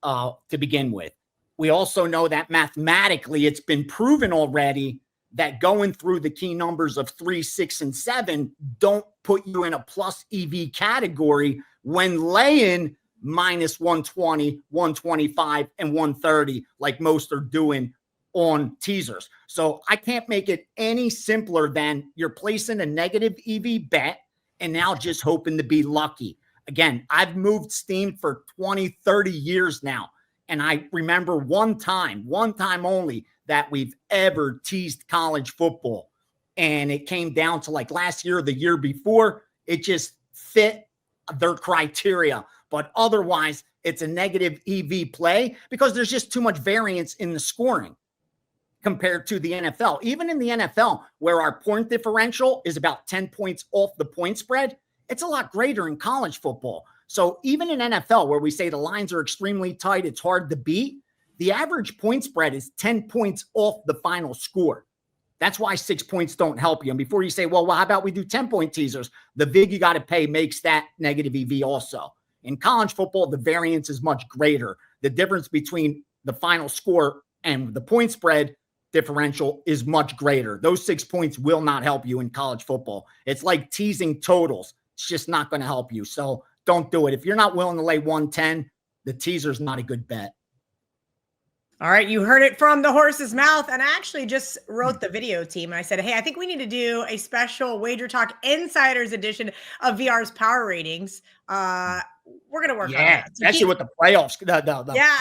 to begin with. We also know that mathematically it's been proven already that going through the key numbers of 3, 6, and 7 don't put you in a plus EV category when laying minus 120, 125, and 130 like most are doing on teasers. So I can't make it any simpler than you're placing a negative EV bet and now just hoping to be lucky. Again, I've moved steam for 20, 30 years now. And I remember one time only that we've ever teased college football. And it came down to like last year or the year before. It just fit their criteria. But otherwise, it's a negative EV play because there's just too much variance in the scoring compared to the NFL. Even in the NFL, where our point differential is about 10 points off the point spread, it's a lot greater in college football. So even in NFL, where we say the lines are extremely tight, it's hard to beat, the average point spread is 10 points off the final score. That's why 6 points don't help you. And before you say, well, how about we do 10-point teasers? The vig you got to pay makes that negative EV also. In college football, the variance is much greater. The difference between the final score and the point spread differential is much greater. Those 6 points will not help you in college football. It's like teasing totals. It's just not going to help you. So don't do it. If you're not willing to lay 110, the teaser's not a good bet. All right, you heard it from the horse's mouth. And I actually just wrote the video team. And I said, hey, I think we need to do a special WagerTalk Insiders edition of VR's power ratings. We're going to work on that. So especially with the playoffs. I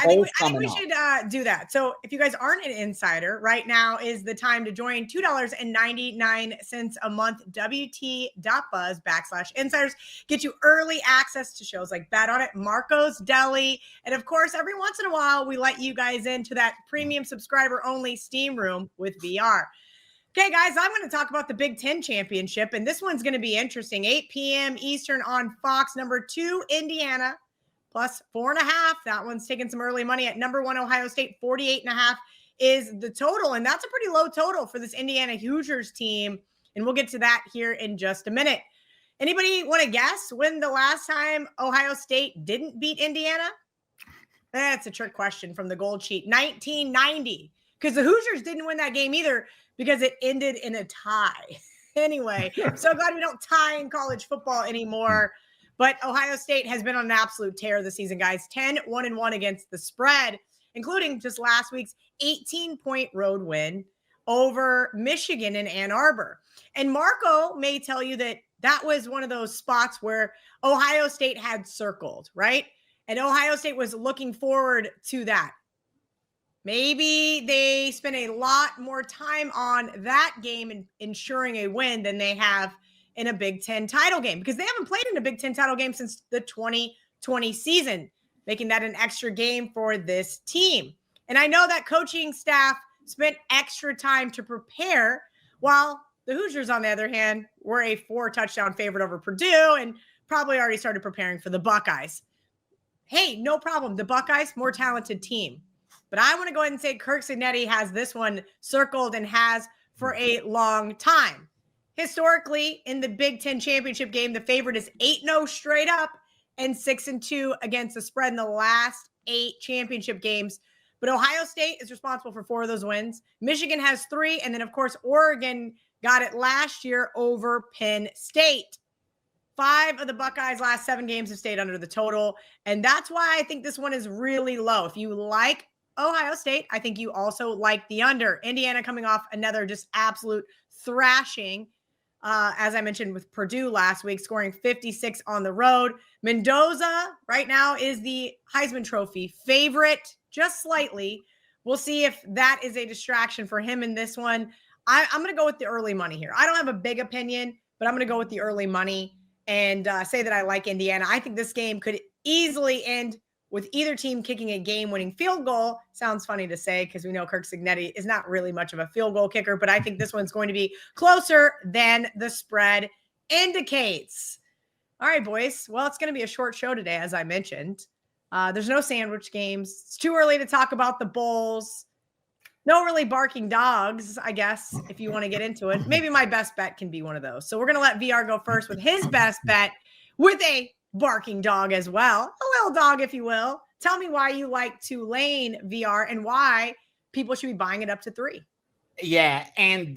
think we should do that. So if you guys aren't an insider, right now is the time to join. $2.99 a month, WT.buzz/insiders. Get you early access to shows like Bet On It, Marco's Deli. And of course, every once in a while, we let you guys into that premium subscriber only Steam room with VR. Okay, guys, I'm going to talk about the Big Ten Championship, and this one's going to be interesting. 8 p.m. Eastern on Fox. Number 2, Indiana, plus 4.5. That one's taking some early money at number 1, Ohio State. 48.5 is the total, and that's a pretty low total for this Indiana Hoosiers team, and we'll get to that here in just a minute. Anybody want to guess when the last time Ohio State didn't beat Indiana? That's a trick question from the Gold Sheet. 1990, because the Hoosiers didn't win that game either, because it ended in a tie. Anyway, so glad we don't tie in college football anymore. But Ohio State has been on an absolute tear this season, guys. 10-1-1 against the spread, including just last week's 18-point road win over Michigan in Ann Arbor. And Marco may tell you that that was one of those spots where Ohio State had circled, right? And Ohio State was looking forward to that. Maybe they spent a lot more time on that game and ensuring a win than they have in a Big Ten title game, because they haven't played in a Big Ten title game since the 2020 season, making that an extra game for this team. And I know that coaching staff spent extra time to prepare, while the Hoosiers, on the other hand, were a 4-touchdown favorite over Purdue and probably already started preparing for the Buckeyes. Hey, no problem. The Buckeyes, more talented team. But I want to go ahead and say Kirk Cignetti has this one circled and has for a long time. Historically, in the Big Ten championship game, the favorite is 8-0 straight up and 6-2 against the spread in the last 8 championship games. But Ohio State is responsible for 4 of those wins. Michigan has 3. And then, of course, Oregon got it last year over Penn State. 5 of the Buckeyes' last 7 games have stayed under the total. And that's why I think this one is really low. If you like Ohio State, I think you also like the under. Indiana coming off another just absolute thrashing, as I mentioned with Purdue last week, scoring 56 on the road. Mendoza right now is the Heisman Trophy favorite, just slightly. We'll see if that is a distraction for him in this one. I'm going to go with the early money here. I don't have a big opinion, but I'm going to go with the early money and say that I like Indiana. I think this game could easily end with either team kicking a game-winning field goal. Sounds funny to say because we know Kirk Cignetti is not really much of a field goal kicker, but I think this one's going to be closer than the spread indicates. All right, boys. Well, it's going to be a short show today, as I mentioned. There's no sandwich games. It's too early to talk about the bowls. No really barking dogs, I guess, if you want to get into it. Maybe my best bet can be one of those. So we're going to let VR go first with his best bet with a barking dog as well. A little dog, if you will. Tell me why you like Tulane, VR, and why people should be buying it up to 3. Yeah, and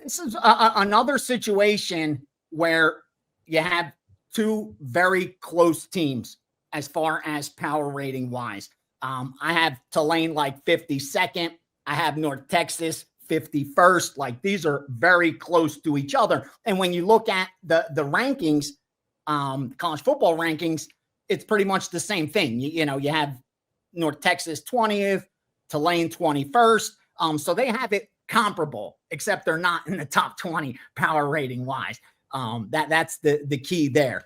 this is another situation where you have 2 very close teams as far as power rating wise. I have Tulane like 52nd. I have North Texas 51st. Like these are very close to each other. And when you look at the rankings, college football rankings, it's pretty much the same thing. You know, you have North Texas 20th, Tulane 21st. So they have it comparable, except they're not in the top 20 power rating wise. That's the key there.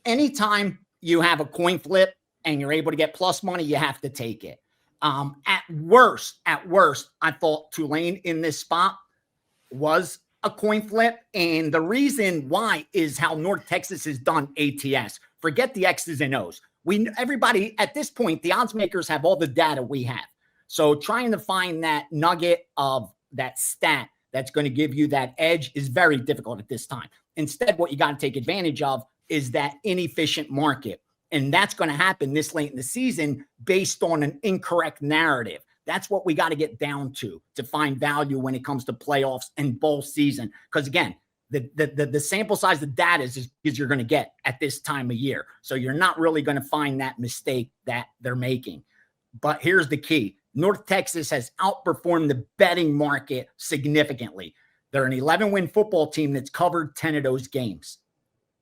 Anytime you have a coin flip and you're able to get plus money, you have to take it. At worst, I thought Tulane in this spot was a coin flip. And the reason why is how North Texas has done ATS. Forget the X's and O's. Everybody at this point, the odds makers have all the data we have. So trying to find that nugget of that stat that's going to give you that edge is very difficult at this time. Instead, what you got to take advantage of is that inefficient market. And that's going to happen this late in the season based on an incorrect narrative. That's what we got to get down to find value when it comes to playoffs and bowl season. Because again, the sample size of data is you're going to get at this time of year. So you're not really going to find that mistake that they're making. But here's the key. North Texas has outperformed the betting market significantly. They're an 11-win football team that's covered 10 of those games.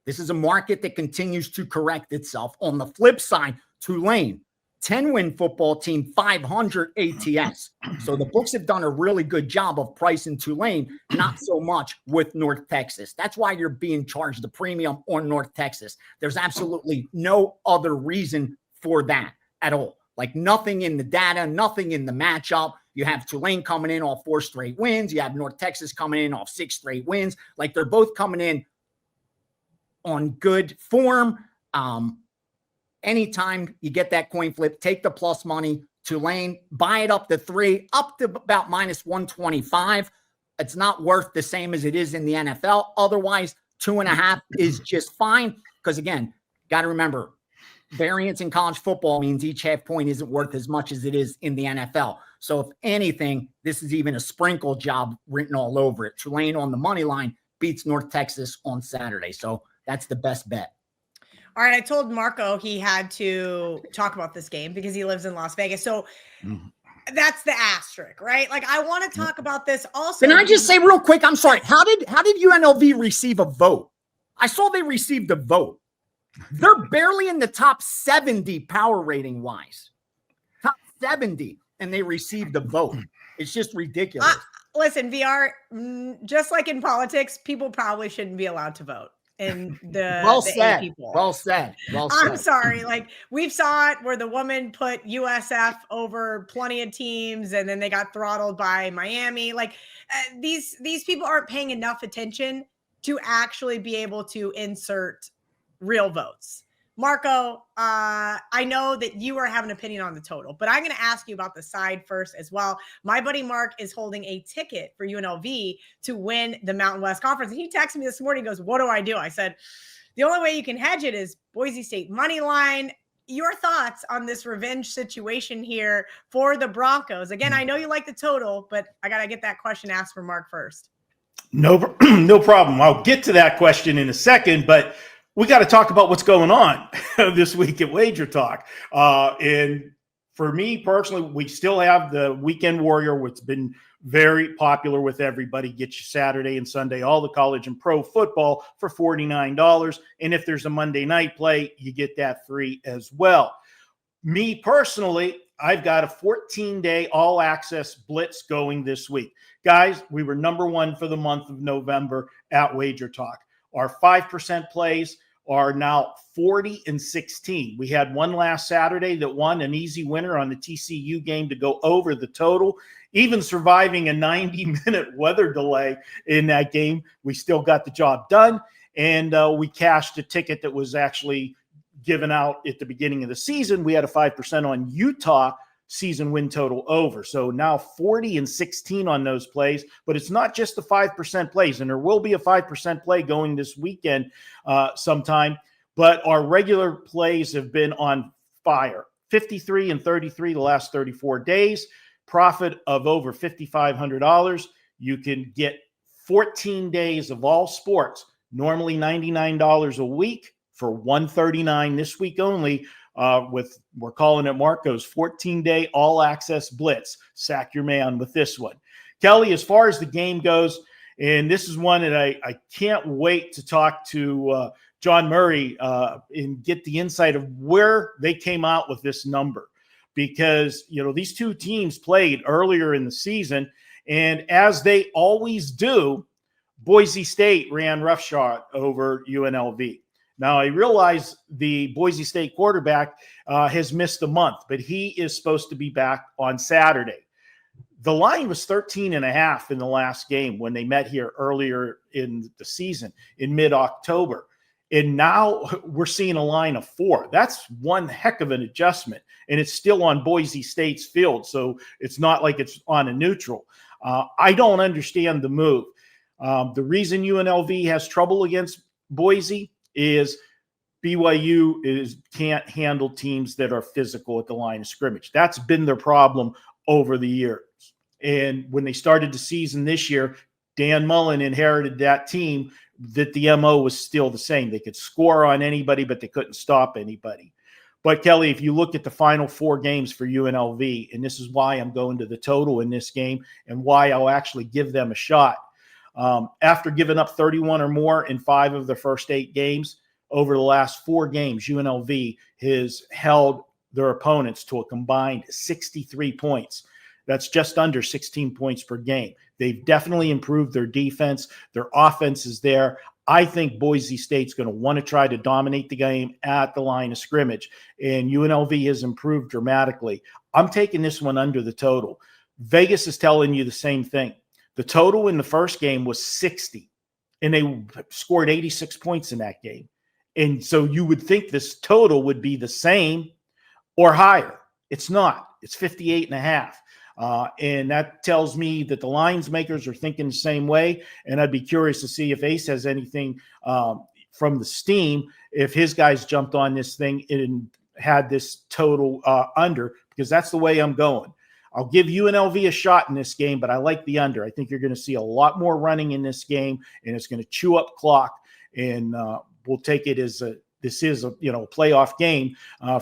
This is a market that continues to correct itself. On the flip side, Tulane, 10-win football team, 500 ATS. So the books have done a really good job of pricing Tulane, not so much with North Texas. That's why you're being charged the premium on North Texas. There's absolutely no other reason for that at all. Like nothing in the data, nothing in the matchup. You have Tulane coming in off 4 straight wins. You have North Texas coming in off 6 straight wins. Like they're both coming in on good form. Anytime you get that coin flip, take the plus money. Tulane, buy it up to 3, up to about minus 125. It's not worth the same as it is in the NFL. Otherwise, 2.5 is just fine. Because again, got to remember, variance in college football means each half point isn't worth as much as it is in the NFL. So if anything, this is even a sprinkle job written all over it. Tulane on the money line beats North Texas on Saturday. So that's the best bet. All right. I told Marco he had to talk about this game because he lives in Las Vegas. So that's the asterisk, right? Like I want to talk about this also. Can I just say real quick? I'm sorry. How did UNLV receive a vote? I saw they received a vote. They're barely in the top 70 power rating wise. Top 70, and they received a vote. It's just ridiculous. Listen, VR, just like in politics, people probably shouldn't be allowed to vote. And well said. people. Well said. I'm sorry. Like we've saw it where the woman put USF over plenty of teams and then they got throttled by Miami. Like these people aren't paying enough attention to actually be able to insert real votes. Marco, I know that you are having an opinion on the total, but I'm going to ask you about the side first as well. My buddy Mark is holding a ticket for UNLV to win the Mountain West Conference. And he texted me this morning. He goes, what do I do? I said, the only way you can hedge it is Boise State money line. Your thoughts on this revenge situation here for the Broncos? Again, I know you like the total, but I got to get that question asked for Mark first. No problem. I'll get to that question in a second, but we got to talk about what's going on this week at WagerTalk. And for me personally, we still have the Weekend Warrior, which has been very popular with everybody. Get you Saturday and Sunday, all the college and pro football for $49. And if there's a Monday night play, you get that free as well. Me personally, I've got a 14-day all-access blitz going this week. Guys, we were number one for the month of November at WagerTalk. Our 5% plays are now 40-16. We had one last Saturday that won, an easy winner on the TCU game to go over the total. Even surviving a 90-minute weather delay in that game, we still got the job done. And we cashed a ticket that was actually given out at the beginning of the season. We had a 5% on Utah season win total over. So now 40-16 on those plays, but it's not just the 5% plays, and there will be a 5% play going this weekend sometime, but our regular plays have been on fire. 53-33 the last 34 days, profit of over $5,500. You can get 14 days of all sports, normally $99 a week for $139 this week only. We're calling it Marco's 14-day all-access blitz. Sack your man with this one. Kelly, as far as the game goes, and this is one that I can't wait to talk to John Murray and get the insight of where they came out with this number. Because, these two teams played earlier in the season, and as they always do, Boise State ran roughshod over UNLV. Now, I realize the Boise State quarterback has missed a month, but he is supposed to be back on Saturday. The line was 13.5 in the last game when they met here earlier in the season in mid-October. And now we're seeing a line of 4. That's one heck of an adjustment. And it's still on Boise State's field, so it's not like it's on a neutral. I don't understand the move. The reason UNLV has trouble against Boise is BYU can't handle teams that are physical at the line of scrimmage. That's been their problem over the years. And when they started the season this year, Dan Mullen inherited that team that the MO was still the same. They could score on anybody, but they couldn't stop anybody. But Kelly, if you look at the final 4 games for UNLV, and this is why I'm going to the total in this game and why I'll actually give them a shot. After giving up 31 or more in 5 of their first 8 games, over the last 4 games, UNLV has held their opponents to a combined 63 points. That's just under 16 points per game. They've definitely improved their defense. Their offense is there. I think Boise State's going to want to try to dominate the game at the line of scrimmage, and UNLV has improved dramatically. I'm taking this one under the total. Vegas is telling you the same thing. The total in the first game was 60, and they scored 86 points in that game. And so you would think this total would be the same or higher. It's not. It's 58.5. And that tells me that the lines makers are thinking the same way. And I'd be curious to see if Ace has anything from the steam, if his guys jumped on this thing and had this total under, because that's the way I'm going. I'll give UNLV a shot in this game, but I like the under. I think you're going to see a lot more running in this game, and it's going to chew up clock. And we'll take it as this is a playoff game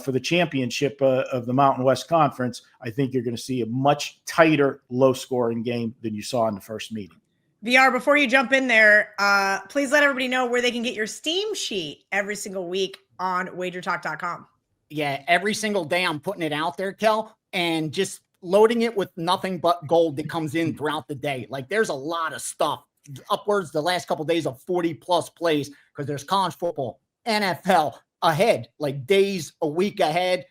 for the championship of the Mountain West Conference. I think you're going to see a much tighter, low-scoring game than you saw in the first meeting. VR, before you jump in there, please let everybody know where they can get your Steam sheet every single week on WagerTalk.com. Yeah, every single day I'm putting it out there, Kel, and just loading it with nothing but gold that comes in throughout the day. Like, there's a lot of stuff, upwards the last couple of days of 40-plus plays, because there's college football, NFL ahead, like days a week ahead.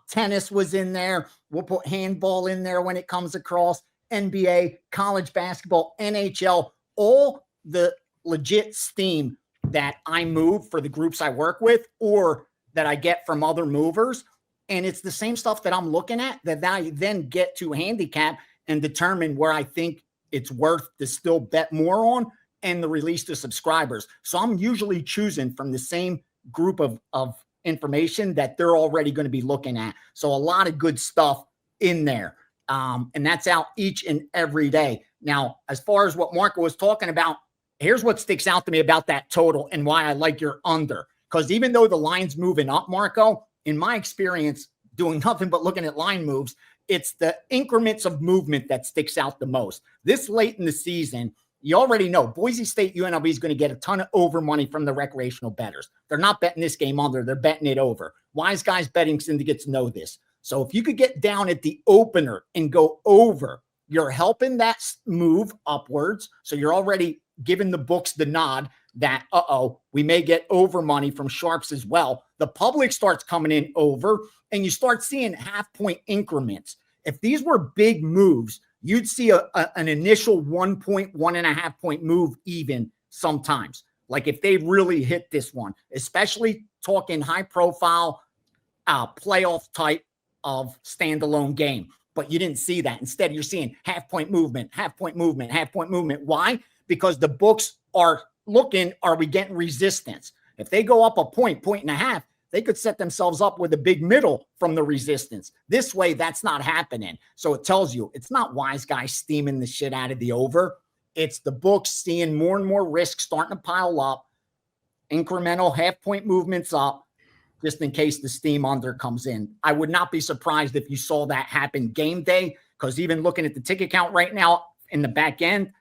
Tennis was in there. We'll put handball in there when it comes across. NBA, college basketball, NHL, all the legit steam that I move for the groups I work with or that I get from other movers. And it's the same stuff that I'm looking at that I then get to handicap and determine where I think it's worth to still bet more on and the release to subscribers. So I'm usually choosing from the same group of information that they're already going to be looking at. So a lot of good stuff in there. And that's out each and every day. Now, as far as what Marco was talking about, here's what sticks out to me about that total and why I like your under. Because even though the line's moving up, Marco, in my experience, doing nothing but looking at line moves, it's the increments of movement that sticks out the most. This late in the season, you already know Boise State UNLV is going to get a ton of over money from the recreational bettors. They're not betting this game under. They're betting it over. Wise guys betting syndicates know this. So if you could get down at the opener and go over, you're helping that move upwards. So you're already giving the books the nod that, we may get over money from sharps as well. The public starts coming in over, and you start seeing half-point increments. If these were big moves, you'd see an initial 1 point, 1.5 point move even sometimes. Like if they really hit this one, especially talking high-profile playoff type of standalone game. But you didn't see that. Instead, you're seeing half-point movement, half-point movement, half-point movement. Why? Because the books are looking, are we getting resistance? If they go up a point, 1.5 points, they could set themselves up with a big middle from the resistance. This way, that's not happening. So it tells you it's not wise guys steaming the shit out of the over. It's the books seeing more and more risk starting to pile up, incremental half-point movements up, just in case the steam under comes in. I would not be surprised if you saw that happen game day, because even looking at the ticket count right now in the back end,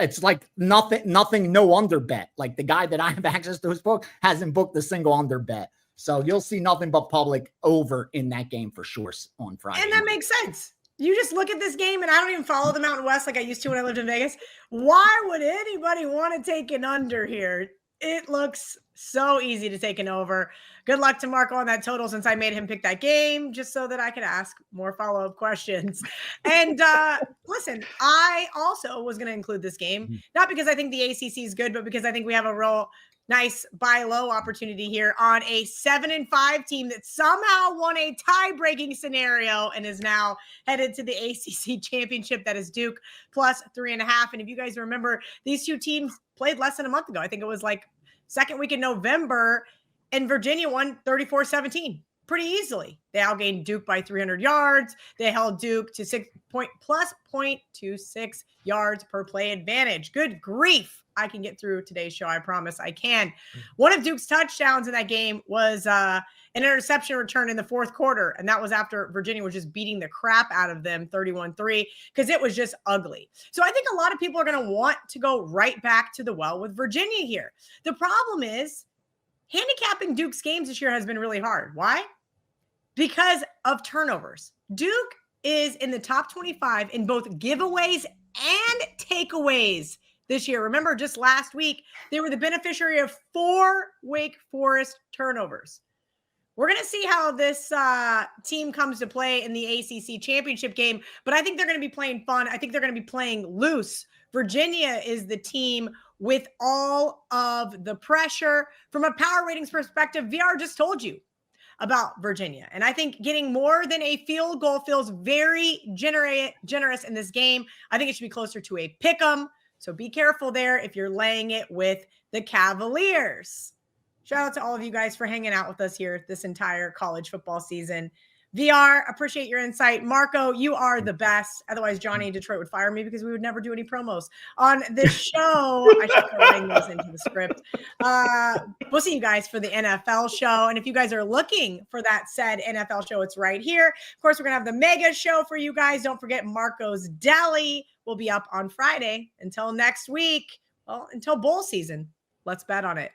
it's like nothing, no under bet. Like the guy that I have access to his book hasn't booked a single under bet. So you'll see nothing but public over in that game for sure on Friday. And that makes sense. You just look at this game, and I don't even follow the Mountain West like I used to when I lived in Vegas. Why would anybody want to take an under here? It looks so easy to take an over. Good luck to Marco on that total, since I made him pick that game just so that I could ask more follow-up questions. And listen, I also was going to include this game, not because I think the ACC is good, but because I think we have a real nice buy low opportunity here on a 7-5 team that somehow won a tie-breaking scenario and is now headed to the ACC Championship. That is Duke plus 3.5. And if you guys remember, these two teams played less than a month ago. I think it was like second week in November, and Virginia won 34-17 pretty easily. They outgained Duke by 300 yards. They held Duke to 0.26 yards per play advantage. Good grief. I can get through today's show. I promise I can. One of Duke's touchdowns in that game was an interception return in the fourth quarter. And that was after Virginia was just beating the crap out of them 31-3, because it was just ugly. So I think a lot of people are going to want to go right back to the well with Virginia here. The problem is handicapping Duke's games this year has been really hard. Why? Because of turnovers. Duke is in the top 25 in both giveaways and takeaways this year. Remember, just last week, they were the beneficiary of 4 Wake Forest turnovers. We're going to see how this team comes to play in the ACC Championship game, but I think they're going to be playing fun. I think they're going to be playing loose. Virginia is the team with all of the pressure. From a power ratings perspective, VR just told you about Virginia. And I think getting more than a field goal feels very generous in this game. I think it should be closer to a pick 'em. So be careful there if you're laying it with the Cavaliers. Shout out to all of you guys for hanging out with us here this entire college football season. VR, appreciate your insight. Marco, you are the best. Otherwise, Gianni in Detroit would fire me because we would never do any promos on this show. I should start writing those into the script. We'll see you guys for the NFL show. And if you guys are looking for that said NFL show, it's right here. Of course, we're going to have the mega show for you guys. Don't forget Marco's Deli will be up on Friday. Until next week, well, until bowl season, let's bet on it.